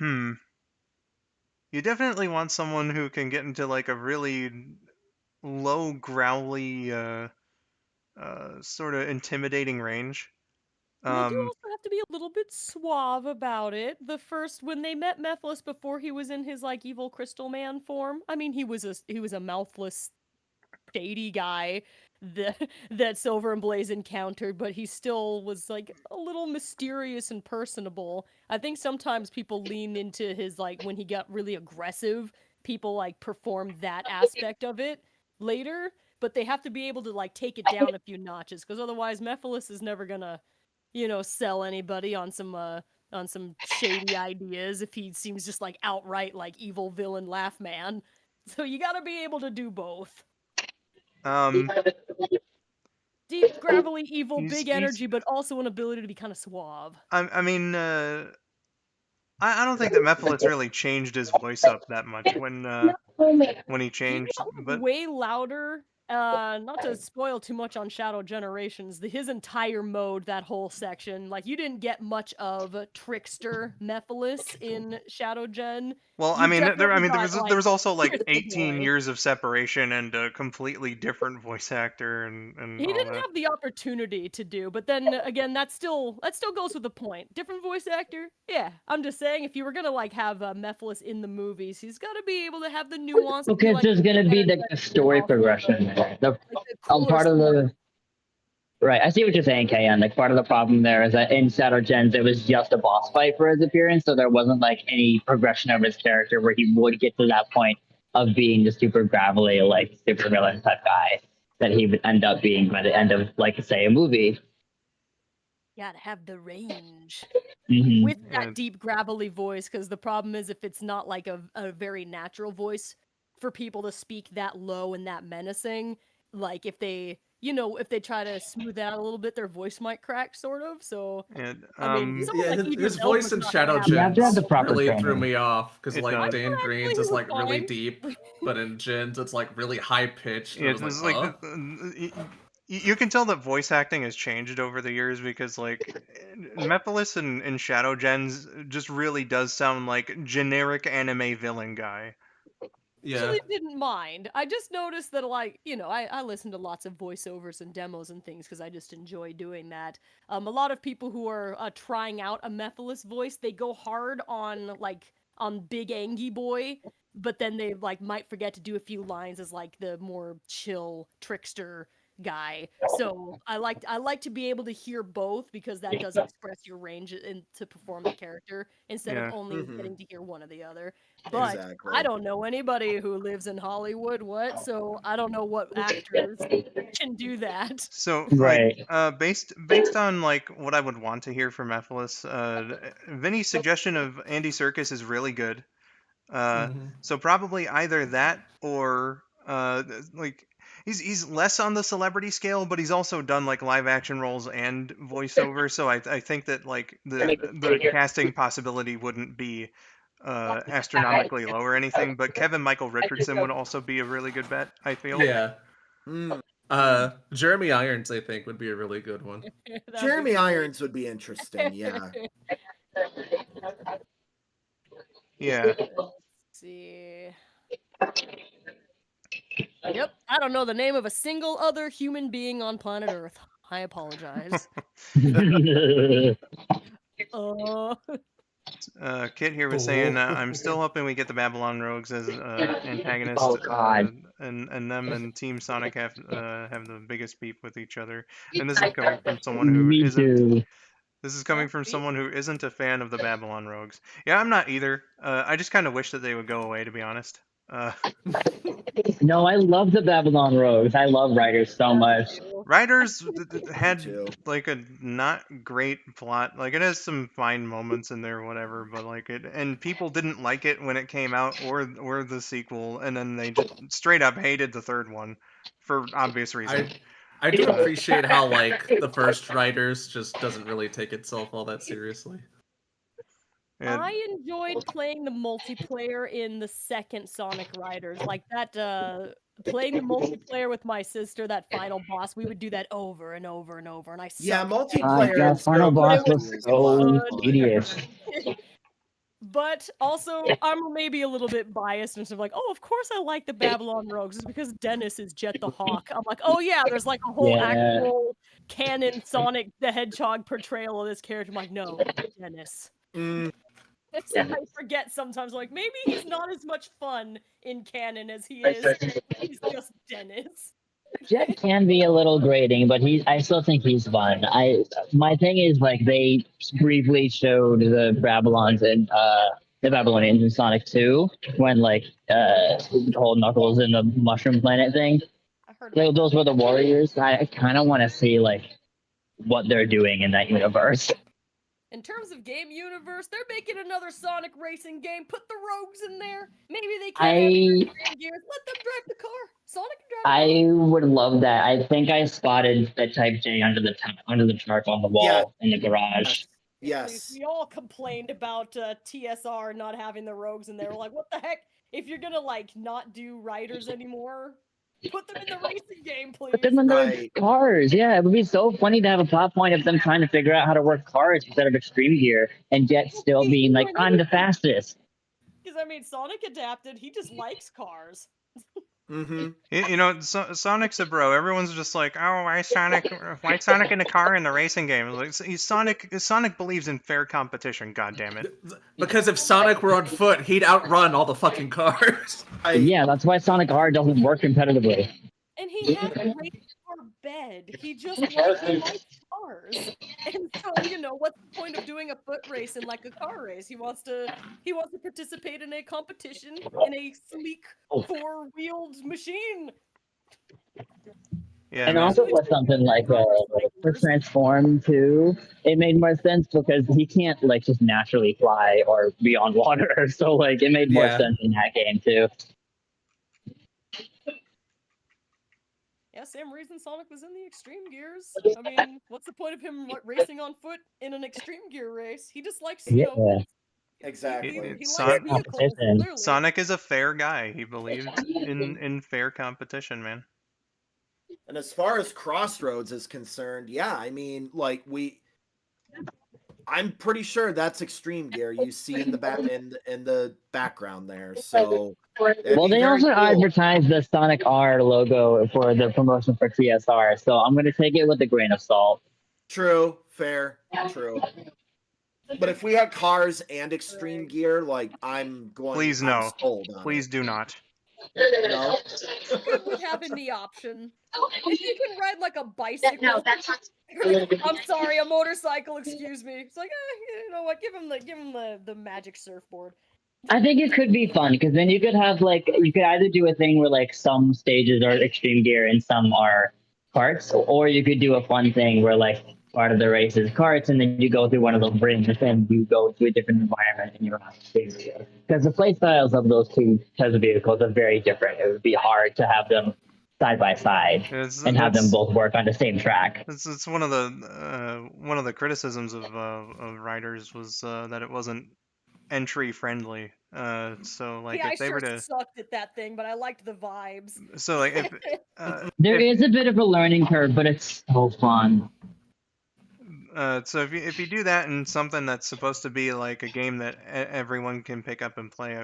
You definitely want someone who can get into like a really low, growly, sort of intimidating range. And they do also have to be a little bit suave about it. When they met Mephiles before he was in his like evil crystal man form, I mean he was a mouthless, shady guy that Silver and Blaze encountered, but he still was like a little mysterious and personable. I think sometimes people lean into his like when he got really aggressive, people like performed that aspect of it. later, but they have to be able to like take it down a few notches, because otherwise Mephiles is never gonna, sell anybody on some shady ideas if he seems just like outright like evil villain laugh man. So you gotta be able to do both. Um, Deep, gravelly, evil, he's big energy, but also an ability to be kind of suave. I mean, I don't think that Mephiles really changed his voice up that much when he He changed, got but way louder. Not to spoil too much on Shadow Generations, his entire mode, that whole section, like you didn't get much of Trickster Mephiles in Shadow Gen. well, I You mean, definitely got there like was also like Here's the 18 boy. years of separation and a completely different voice actor and He all didn't that. have the opportunity to do, but then again, that still goes with the point. Different voice actor, yeah. I'm just saying, if you were gonna like have Mephiles in the movies, he's got to be able to have the nuance. To be, Because like, there's gonna be the energetic, story also, progression there. like, the cooler Part of the right. I see what you're saying, Kayan. Like part of the problem there is that in Shadow Gens it was just a boss fight for his appearance, so there wasn't like any progression of his character where he would get to that point of being the super gravelly, like super villain type guy that he would end up being by the end of, like, say, a movie. gotta have the range Mhm. with that deep gravelly voice, because the problem is if it's not like a very natural voice for people to speak that low and that menacing, like if they try to smooth that out a little bit, their voice might crack, sort of. So And I mean, someone Yeah, like his Idris voice Elba's in not Shadow gonna have You have to have the Gens proper really threw training. me off because It like does. Dan actually Green's is was like really fine. deep, but in Gens it's like really high pitched. And Yeah, I it's was like, just like you can tell that voice acting has changed over the years because like Mephiles in Shadow Gens just really does sound like generic anime villain guy. yeah. Actually didn't mind. I just noticed that, like, I listen to lots of voiceovers and demos and things because I just enjoy doing that. A lot of people who are trying out a Mephiles voice, they go hard on Big Angie Boy, but then they like might forget to do a few lines as like the more chill trickster guy. So I like to be able to hear both, because that does express your range to perform the character instead of Yeah. only Mhm. getting to hear one or the other. But Exactly. I don't know anybody who lives in Hollywood, so I don't know what actors can do that. So like Right. based on like what I would want to hear from Mephiles, Vinny's suggestion of Andy Serkis is really good. Mhm. So probably either that or like he's less on the celebrity scale, but he's also done like live action roles and voiceover. So I think that like the casting possibility wouldn't be astronomically low or anything. But Kevin Michael Richardson would also be a really good bet, I feel. Yeah. Mm. Jeremy Irons, I think, would be a really good one. That'd be Jeremy great. Irons would be interesting. Yeah. Yeah. Let's see. Yep, I don't know the name of a single other human being on planet Earth. I apologize. uh, Kit here was saying, I'm still hoping we get the Babylon Rogues as antagonists, Oh, God. and them and Team Sonic have the biggest beef with each other. And this is coming from someone who Me isn't. too. This is coming from someone who isn't a fan of the Babylon Rogues. Yeah, I'm not either. I just kind of wish that they would go away, to be honest. No, I love the Babylon Rogues. I love writers so much. Riders had too. like a not great plot. Like it has some fine moments in there, whatever. But like and people didn't like it when it came out, or the sequel, and then they just straight up hated the third one for obvious reasons. I do appreciate how like the first Riders just doesn't really take itself all that seriously. And I enjoyed playing the multiplayer in the second Sonic Riders. Like that, playing the multiplayer with my sister, that final boss, we would do that over and over and over, and I Yeah, sucked. multiplayer Yeah, in final Stroke boss But it was is a lot of so fun. tedious. But also, I'm maybe a little bit biased and stuff like, oh, of course I like the Babylon Rogues. It's because Dennis is Jet the Hawk. I'm like, oh yeah, there's like a whole Yeah. actual canon Sonic the Hedgehog portrayal of this character. I'm like, no, Dennis. Mm, I forget sometimes, like, maybe he's not as much fun in canon as he is. He's just Dennis. Jet can be a little grating, but I still think he's fun. My thing is like they briefly showed the Babylons in the Babylonians in Sonic 2 when like the whole Knuckles and the Mushroom Planet thing. I heard Like, about those were the warriors. I kind of want to see like what they're doing in that universe. In terms of game universe, they're making another Sonic racing game. Put the rogues in there. Maybe they can't have I gears. Let them drive the car. Sonic can drive the car. I would love that. I think I spotted the Type J under the tarp on the wall in the garage. Yes. We all complained about TSR not having the rogues in there. We're like, what the heck? If you're gonna like not do riders anymore, put them in the racing game, please. Put them in their Right. cars. Yeah, it would be so funny to have a plot point of them trying to figure out how to work cars instead of extreme gear, and yet still being like, I'm the fastest. Because I mean, Sonic adapted. He just likes cars. Mm-hmm. You know, Sonic's a bro. Everyone's just like, oh, why Sonic in a car in the racing game? Like, Sonic believes in fair competition. God damn it! Because if Sonic were on foot, he'd outrun all the fucking cars. Yeah, that's why Sonic R doesn't work competitively. And he has a race car bed. He just likes cars. And so, you know, what's the point of doing a foot race in like a car race? He wants to participate in a competition in a sleek four-wheeled machine. Yeah, and man. also with something like for Transform 2, it made more sense because he can't like just naturally fly or be on water. So like it made more sense in that game too. Yeah, same reason Sonic was in the Extreme Gears. I mean, what's the point of him racing on foot in an Extreme Gear race? He just likes, you know, Exactly. he likes vehicles, clearly. Sonic is a fair guy. He believes in fair competition, man. And as far as Crossroads is concerned, yeah, I mean, like I'm pretty sure that's Extreme Gear you see in the background there. So well, they also advertised the Sonic R logo for the promotion for TSR, so I'm gonna take it with a grain of salt. True, fair, true. But if we had cars and Extreme Gear, like I'm going. Please no. Please do not. No. Good with having the option. If you can ride like a bicycle. I'm sorry, a motorcycle. Excuse me. It's like, you know what? Give him the magic surfboard. I think it could be fun because then you could have like you could either do a thing where like some stages are Extreme Gear and some are karts, or you could do a fun thing where like part of the race is karts and then you go through one of those rings and you go to a different environment and you're on Extreme Gear. Because the play styles of those two types of vehicles are very different. It would be hard to have them side by side and have them both work on the same track. It's one of the criticisms of riders was that it wasn't entry friendly. So like yeah, if they were to sucked at that thing, but I liked the vibes. So like if there is a bit of a learning curve, but it's so fun. So if you do that in something that's supposed to be like a game that everyone can pick up and play,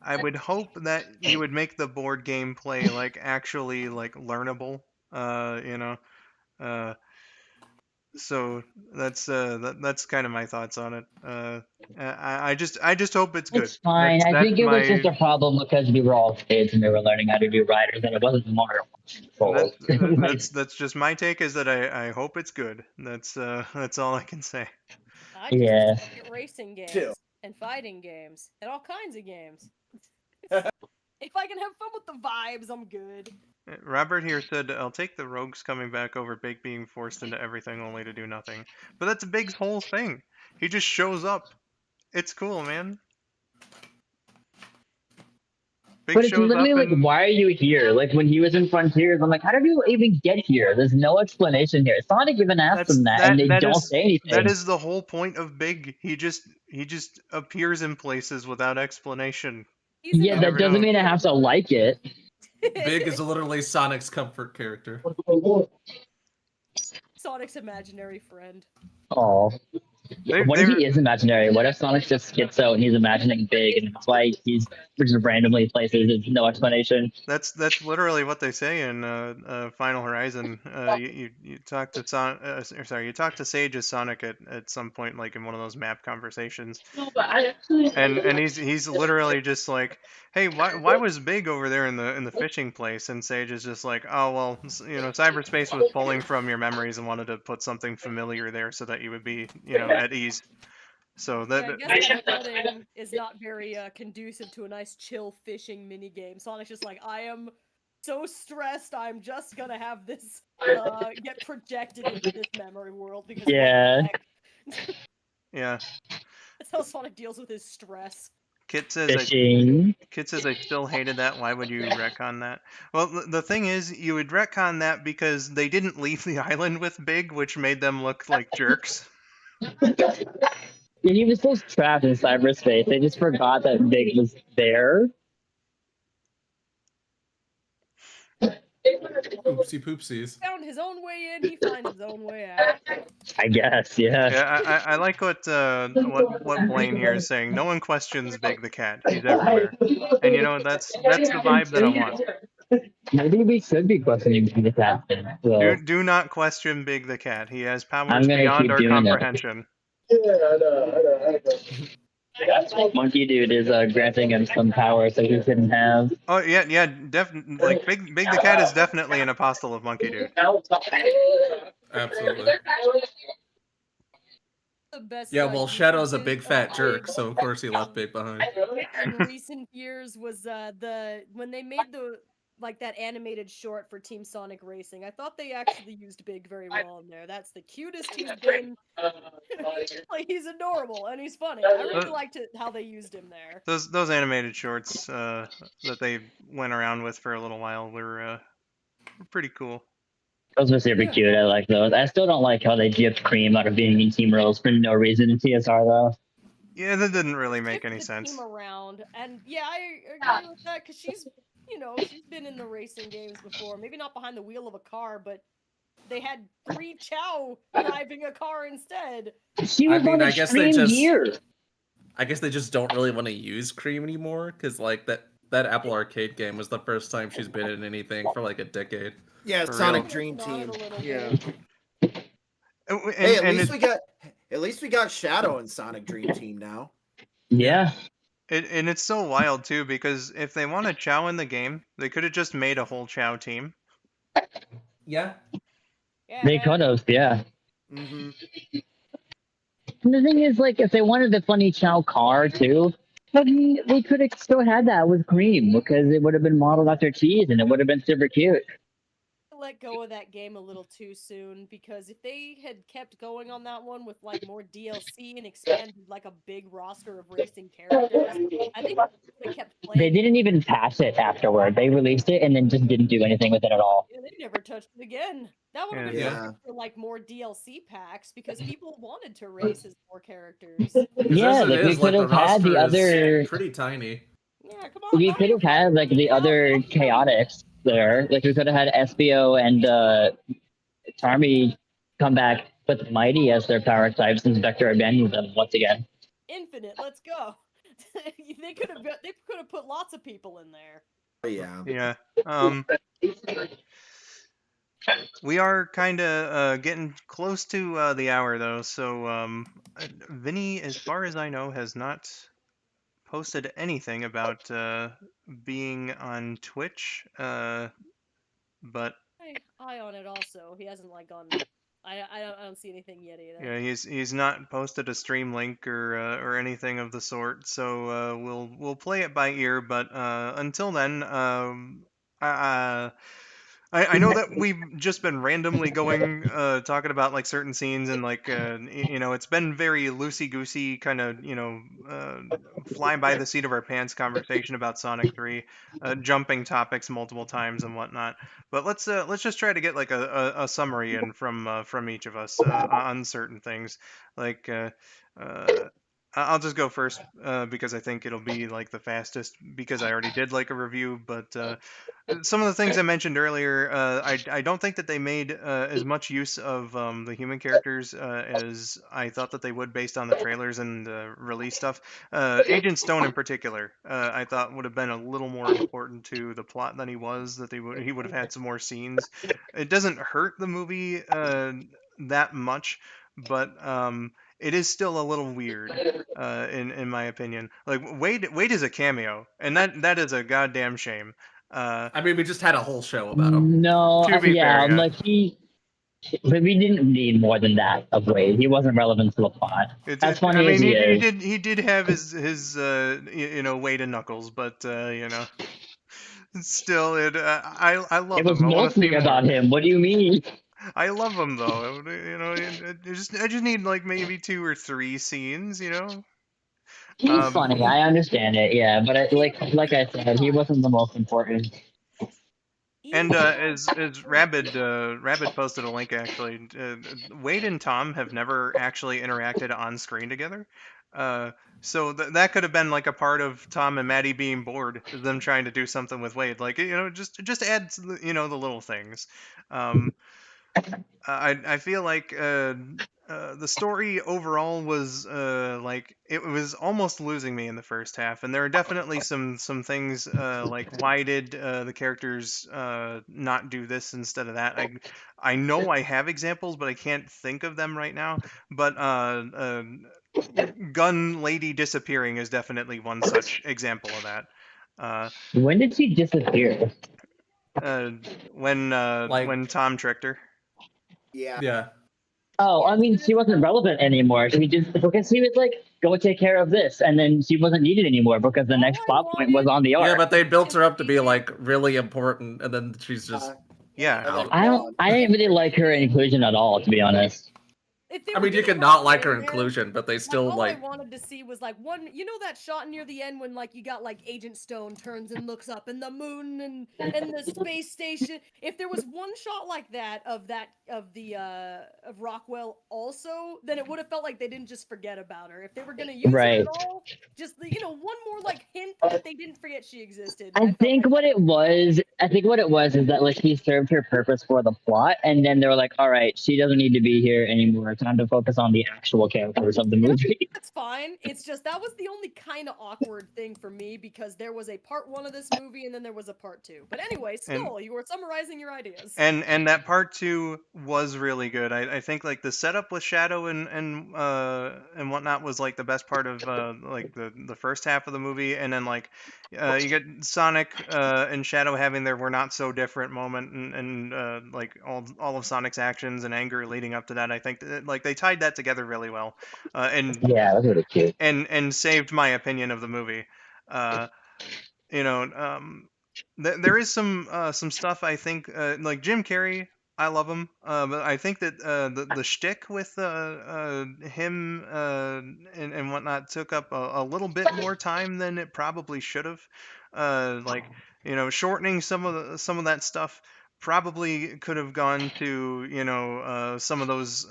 I would hope that you would make the board game play like actually like learnable. You know. So that's kind of my thoughts on it. I just hope it's good. It's fine. I think it was just a problem because we were all kids and we were learning how to do riders, and it wasn't Mario. That's just my take. Is that I hope it's good. That's all I can say. I just like racing games and fighting games and all kinds of games. If I can have fun with the vibes, I'm good. Robert here said, I'll take the rogues coming back over Big being forced into everything only to do nothing. But that's Big's whole thing. He just shows up. It's cool, man. Big but it's literally like, why are you here? Like, when he was in Frontiers, I'm like, how did you even get here? There's no explanation here. Sonic even asked them that, and they don't say anything. That is the whole point of Big. He just appears in places without explanation. Yeah, that doesn't mean I have to like it. Big is literally Sonic's comfort character. Sonic's imaginary friend. Oh. What if he is imaginary? What if Sonic just gets out and he's imagining Big, and that's why he's just randomly places? There's no explanation. That's literally what they say in Final Horizon. You talk to you talk to Sage as Sonic at some point, like in one of those map conversations. No, but I actually... and he's literally just like, hey, why was Big over there in the fishing place? And Sage is just like, oh well, you know, cyberspace was pulling from your memories and wanted to put something familiar there so that you would be, you know, at ease. So Yeah, I that guess that flooding is not very conducive to a nice chill fishing mini game. Sonic's just like, I am so stressed, I'm just gonna have this get projected into this memory world because what Yeah. the heck? yeah. That's how Sonic deals with his stress. Kit says Fishing. I still hated that. Why would you retcon that? Well, the thing is, you would retcon that because they didn't leave the island with Big, which made them look like jerks. Yeah, he was still trapped in cyberspace. They just forgot that Big was there. Oopsie poopsies. Found his own way in, he finds his own way out. I guess, yeah. Yeah, I like what Blaine here is saying. No one questions Big the cat. He's everywhere, and you know that's the vibe that I want. Maybe we should be questioning the captain. So Do not question Big the cat. He has I'm powers gonna beyond keep our doing it. comprehension. Monkey Dude is granting him some power so he shouldn't have. Oh yeah, definitely. Like Big the cat is definitely an apostle of Monkey Dude. Absolutely. The best. Yeah, well, Shadow's a thing big fat jerk, so of course he left Big behind. in recent years was when they made that animated short for Team Sonic Racing. I thought they actually used Big very well in there. That's the cutest he's been. Like, he's adorable and he's funny. I really liked how they used him there. Those animated shorts that they went around with for a little while were pretty cool. Those were super cute. I like those. I still don't like how they gypped Cream out of being in team roles for no reason in TSR though. Yeah, that didn't really make Shift any the sense. Team around, and yeah, I agree with that because she's been in the racing games before. Maybe not behind the wheel of a car, but they had 3 Chow driving a car instead. She was on Extreme Gear. I guess they just don't really want to use Cream anymore because like that Apple Arcade game was the first time she's been in anything for like a decade. Yeah, For Sonic real. Dream Team. Yeah. Hey, at least we got Shadow in Sonic Dream Team now. Yeah. And it's so wild too because if they want a Chow in the game, they could have just made a whole Chow team. Yeah. They could have, yeah. Mm-hmm. And the thing is, like, if they wanted the funny Chow car too, then they could have still had that with Cream because it would have been modeled after Cheese and it would have been super cute. Let go of that game a little too soon because if they had kept going on that one with like more DLC and expanded like a big roster of racing characters, I think they kept playing. They didn't even patch it afterward. They released it and then just didn't do anything with it at all. Yeah, they never touched it again. That would have been perfect for like more DLC packs because people wanted to race as more characters. Yeah, like we could have had the other. Pretty tiny. Yeah, come on. We could have had like the other Chaotix there. Like we could have had Espio and Charmy come back with Mighty as their power types since Vector abandoned them once again. Infinite, let's go. they could have put lots of people in there. Yeah. Yeah. We are kind of getting close to the hour though, so Vinny, as far as I know, has not posted anything about being on Twitch, but Eye on it also. He hasn't like gone. I don't see anything yet either. yeah, he's not posted a stream link or anything of the sort. So we'll play it by ear. But until then, I know that we've just been randomly going talking about like certain scenes and like it's been very loosey goosey kind of fly by the seat of our pants conversation about Sonic 3, jumping topics multiple times and whatnot. But let's just try to get like a summary in from each of us on certain things. Like I'll just go first because I think it'll be like the fastest because I already did like a review, but some of the things I mentioned earlier, I don't think that they made as much use of the human characters as I thought that they would based on the trailers and release stuff. Agent Stone in particular, I thought would have been a little more important to the plot than he was. That he would have had some more scenes. It doesn't hurt the movie that much, but it is still a little weird, in my opinion. Like Wade is a cameo, and that is a goddamn shame. I mean, we just had a whole show about him. No, To be yeah, fair, yeah. like he But we didn't need more than that of Wade. He wasn't relevant to the plot. As I funny as mean, he is, he did have his weight and knuckles, but still, I it love was him. I want to see mostly more. about him. What do you mean? I love him though. I just need like maybe 2 or 3 scenes. He's Um, funny. I understand it. Yeah, but He like I is said, he fun. wasn't the most important. He and was as Rabid posted a link actually. Wade and Tom have never actually interacted on screen together. Uh, so that could have been like a part of Tom and Maddie being bored, them trying to do something with Wade. Like just add the little things. Um, I feel like the story overall was like it was almost losing me in the first half, and there are definitely some things like why did the characters not do this instead of that? I know I have examples, but I can't think of them right now. But gun lady disappearing is definitely one such example of that. Uh, When did she disappear? uh, Like, when Tom tricked her. Yeah. yeah. Oh, I Yes, mean, she wasn't relevant anymore. She just because he was like, "Go take care of this," and then she wasn't needed anymore because the all next I plot point was wanted on the Yeah, arc. but they built is her up to be Agent like really important, and then she's just Yeah, And then out. gone. I didn't really like her inclusion at all, to be honest. if they I were mean, you gonna could have not like her in there, inclusion, but they like still all I like. wanted to see was like one, that shot near the end when like you got like Agent Stone turns and looks up and the moon and the space station. If there was one shot like that of the of Rockwell also, then it would have felt like they didn't just forget about her. If they were gonna use her at Right. all, just one more like hint that they didn't forget she existed. I I felt think like what it was, I think what it was is that like she served her purpose for the plot, and then they were like, "All right, she doesn't need to be here anymore. Time to focus on the actual characters of the movie." that's fine. It's just that was the only kind of awkward thing for me because there was a part one of this movie and then there was a part two. But anyway, and Skull, you were summarizing your ideas. and that part two was really good. I think like the setup with Shadow and whatnot was like the best part of like the first half of the movie, and then like you get Sonic and Shadow having their "we're not so different" moment, and like all of Sonic's actions and anger leading up to that. I think that, like they tied that together really well, and Yeah, that was really cute. saved my opinion of the movie. Uh, you know, there is some stuff I think like Jim Carrey. I love him, but I think that the shtick with him and whatnot took up a little bit more time than it probably should have. Like shortening some of that stuff probably could have gone to some of those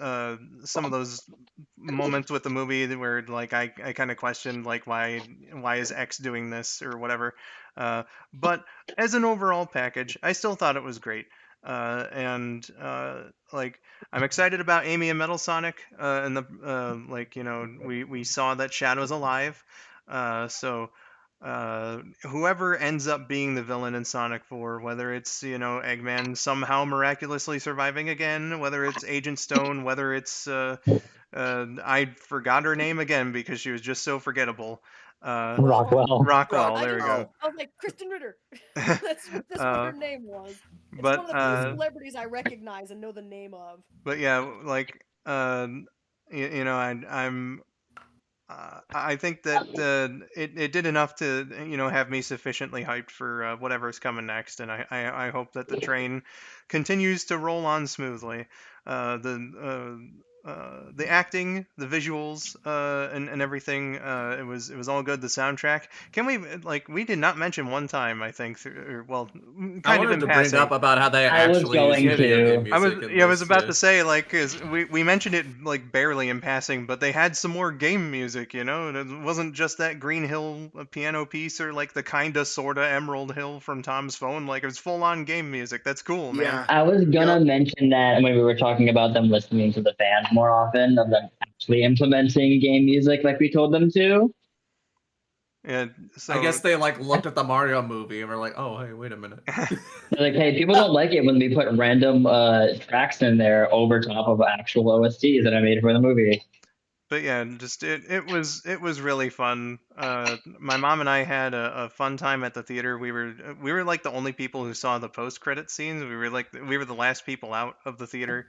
moments with the movie where like I kind of questioned like why is X doing this or whatever. But as an overall package, I still thought it was great. And like I'm excited about Amy and Metal Sonic. And the like we saw that Shadow's alive. So whoever ends up being the villain in Sonic 4, whether it's Eggman somehow miraculously surviving again, whether it's Agent Stone, whether it's I forgot her name again because she was just so forgettable. Rockwell. Rockwell, I there we just go. Rockwell. I was like Kristen Ritter. That's what her uh, name was. It's but one of the few celebrities I recognize and know the name of. yeah, like I think that it did enough to have me sufficiently hyped for whatever's coming next, and I hope that the train continues to roll on smoothly. The acting, the visuals, and everything, it was all good. The soundtrack. Can we like we did not mention one time I think, well, I kind of wanted in to bring passing. up about how they I was actually use going video game to. music in I was this. about Yeah. to say like because we mentioned it like barely in passing, but they had some more game music, and it wasn't just that Green Hill piano piece or like the kinda sorta Emerald Hill from Tom's phone. Like it was full on game music. That's cool, man. Yeah. I was gonna Yep. mention that when we were talking about them listening to the fans more often, of them actually implementing game music like we told them to. Yeah. I So guess they like looked at the Mario movie and were like, "Oh, hey, wait a minute." They're like, hey, people don't like it when we put random tracks in there over top of actual OSTs that I made for the movie. but yeah, just it was really fun. My mom and I had a fun time at the theater. We were like the only people who saw the post credit scenes. We were the last people out of the theater.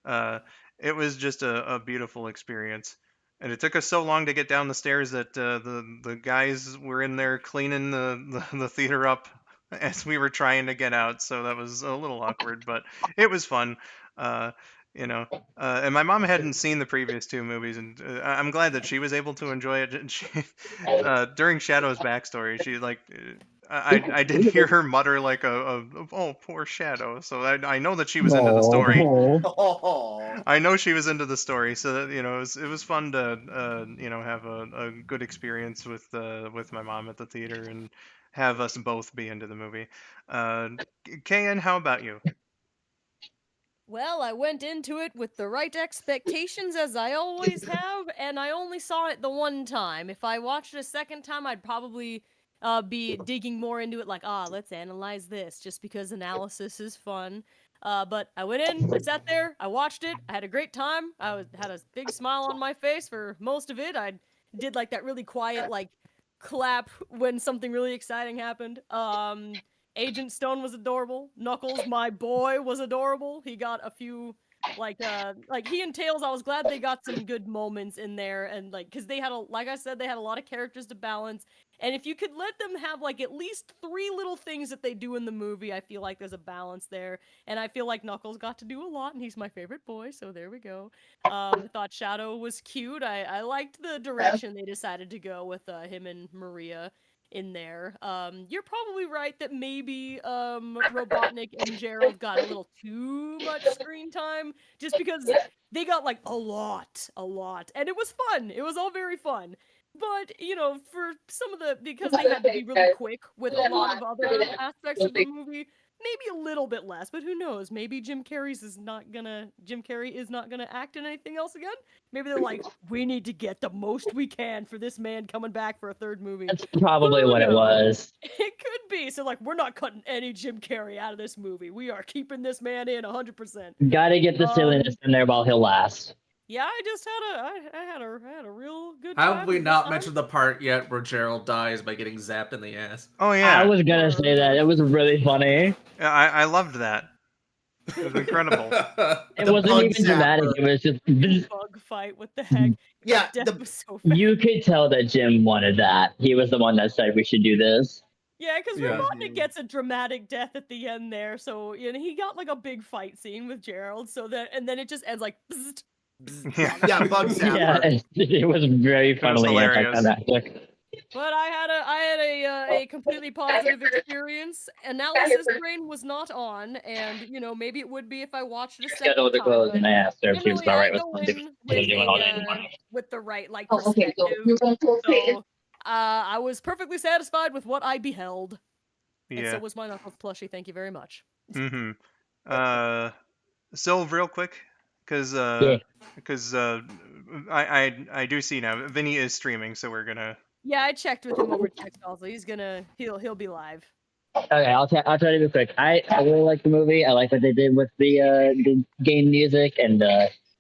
Uh, it was just a beautiful experience. And it took us so long to get down the stairs that the guys were in there cleaning the theater up as we were trying to get out. So that was a little awkward, but it was fun. Uh, you know, and my mom hadn't seen the previous two movies, and I'm glad that she was able to enjoy it. And she, during Shadow's backstory, she like. I did hear her mutter like oh, poor Shadow. So I know that she was into the story. No. Oh, I know she was into the story, so that it was fun to have a good experience with my mom at the theater and have us both be into the movie. Uh, KN, how about you? Well, I went into it with the right expectations as I always have, and I only saw it the one time. If I watched it a second time, I'd probably be digging more into it, like, let's analyze this, just because analysis is fun. But I went in, I sat there, I watched it, I had a great time. Had a big smile on my face for most of it. I did like that really quiet, like, clap when something really exciting happened. Agent Stone was adorable. Knuckles, my boy, was adorable. He got a few like he and Tails, I was glad they got some good moments in there, and like cuz they had like I said, they had a lot of characters to balance. And if you could let them have like at least 3 little things that they do in the movie, I feel like there's a balance there. And I feel like Knuckles got to do a lot, and he's my favorite boy, so there we go. I thought Shadow was cute. I liked the direction they decided to go with him and Maria in there. You're probably right that maybe Robotnik and Gerald got a little too much screen time just because they got like a lot, and it was fun. It was all very fun. But, for some of because they had to be really quick with a lot of other aspects of the movie, maybe a little bit less, but who knows? Maybe Jim Carrey is not gonna act in anything else again. Maybe they're like, we need to get the most we can for this man coming back for a third movie. That's probably Who what it knows? was. It could be. So, like, we're not cutting any Jim Carrey out of this movie. We are keeping this man in 100%. Gotta get the silliness in there while he'll last. Yeah, I just had a real good How time. have we good not time. mentioned the part yet where Gerald dies by getting zapped in the ass? Oh yeah, I was gonna say that. It was really funny. I loved that. It was incredible. It The wasn't bug even dramatic. zapper. It was just Bug fight, what the heck? Yeah, Death the was so fast. you could tell that Jim wanted that. He was the one that said we should do this. Yeah, because Yeah. Robotnik gets a dramatic death at the end there, so he got like a big fight scene with Gerald, and then it just ends like. Bzzzt, bzzzt, Yeah. yeah, bug Yeah, zapper. it was very funnily hilarious. anticlimactic. But I had a completely positive experience. Analysis brain was not on, and maybe it would be if I watched it a second Scheduled to time. close, but and I asked her if she was generally, I alright with go something. in They're doing all that with, anymore. with the right like Oh, okay, perspective. so you're going to say So I was perfectly satisfied with what I beheld. And so Yeah. was my Knuckles plushie. Thank you very much. Mm-hmm. Sylv, real quick, because Yeah. I do see now Vinny is streaming, so we're gonna. Yeah, I checked with him over text also. He'll be live. Okay, I'll try to be quick. I really like the movie. I like what they did with the game music and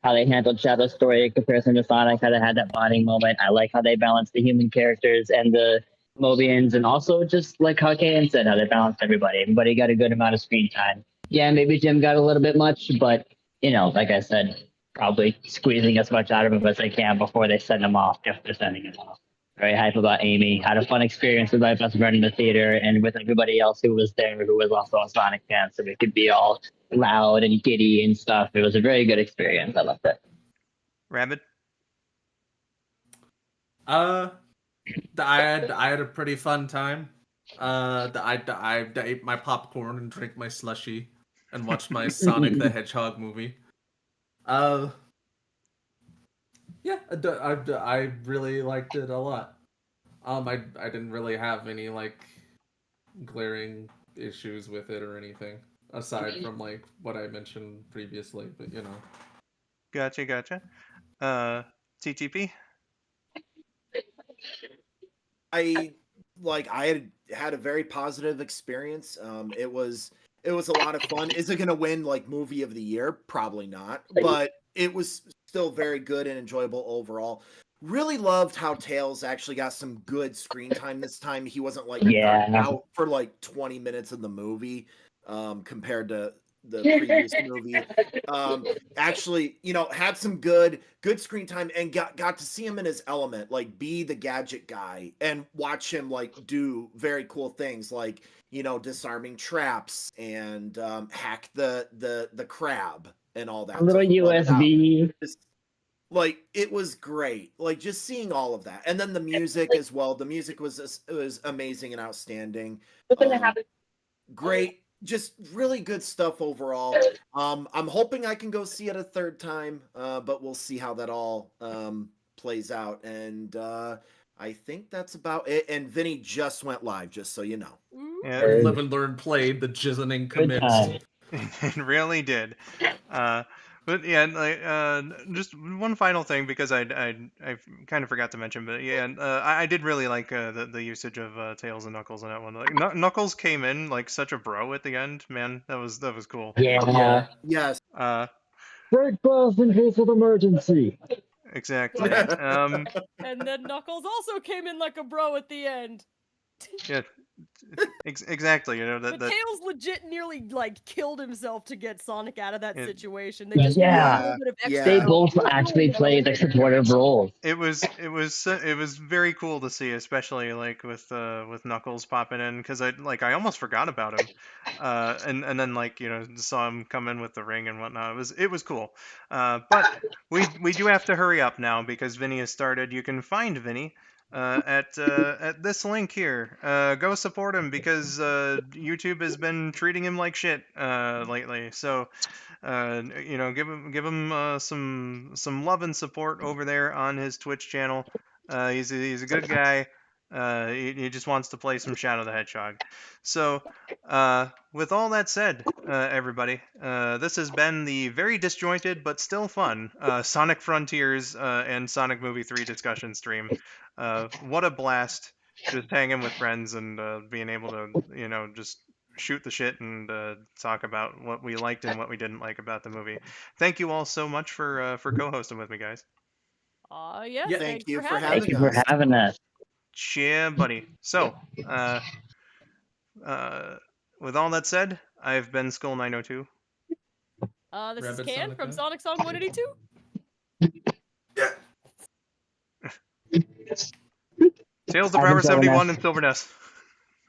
how they handled Shadow's story in comparison to Sonic, how they had that bonding moment. I like how they balanced the human characters and the Mobians, and also just like how Kayan said, how they balanced everybody. Everybody got a good amount of screen time. Yeah, maybe Jim got a little bit much, but like I said, probably squeezing as much out of him as they can before they send him off, if they're sending him off. Very hype about Amy. Had a fun experience with my best friend in the theater and with everybody else who was there who was also a Sonic fan, so we could be all loud and giddy and stuff. It was a very good experience. I loved it. Rabbit. I had a pretty fun time. I ate my popcorn and drank my slushy and watched my Sonic the Hedgehog movie. Yeah, I really liked it a lot. I didn't really have any like glaring issues with it or anything aside from like what I mentioned previously, but Gotcha. TTP. I had a very positive experience. It was a lot of fun. Is it gonna win like movie of the year? Probably not. But it was still very good and enjoyable overall. Really loved how Tails actually got some good screen time this time. He wasn't like Yeah. out for like 20 minutes of the movie, compared to the previous movie. Actually, had some good screen time and got to see him in his element, like be the gadget guy and watch him like do very cool things like disarming traps and hack the crab and all that. A little to float it out. USB. Like it was great, like just seeing all of that, and then the music as well. The music was amazing and outstanding. Great, just really good stuff overall. I'm hoping I can go see it a third time, but we'll see how that all plays out. And I think that's about it. And Vinny just went live, just so you know. Yeah, Live and learn played, the jizzing commenced. it really did. But yeah, like just one final thing because I kind of forgot to mention, but yeah, I did really like the usage of Tails and Knuckles in that one. Like Knuckles came in like such a bro at the end, man. That was cool. Yeah. Yes. Break glass in case of emergency. Exactly. And then Knuckles also came in like a bro at the end. Yeah. Exactly. But Tails legit nearly like killed himself to get Sonic out of that Yeah. situation. They just Yeah. needed a little bit of extra. They both actually played like supportive roles. It was very cool to see, especially like with Knuckles popping in, because I almost forgot about him, and then like saw him come in with the ring and whatnot. It was cool, but we do have to hurry up now because Vinny has started. You can find Vinny at this link here. Go support him because YouTube has been treating him like shit lately. So give him some love and support over there on his Twitch channel. He's a good guy. He just wants to play some Shadow the Hedgehog. So with all that said, everybody, this has been the very disjointed but still fun Sonic Frontiers and Sonic Movie 3 discussion stream. What a blast! Just hanging with friends and being able to just shoot the shit and talk about what we liked and what we didn't like about the movie. Thank you all so much for co-hosting with me, guys. Yes, Yeah, thank you for for having Thank you for us. having us. Yeah, buddy. So, with all that said, I've been skull902. This is Rabbit Can Sonic from Guy? Sonic Song 182. Tales of I've Forever been Silver 71 Ness. and Silver Ness.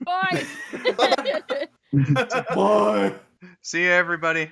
Bye. Bye. See ya, everybody.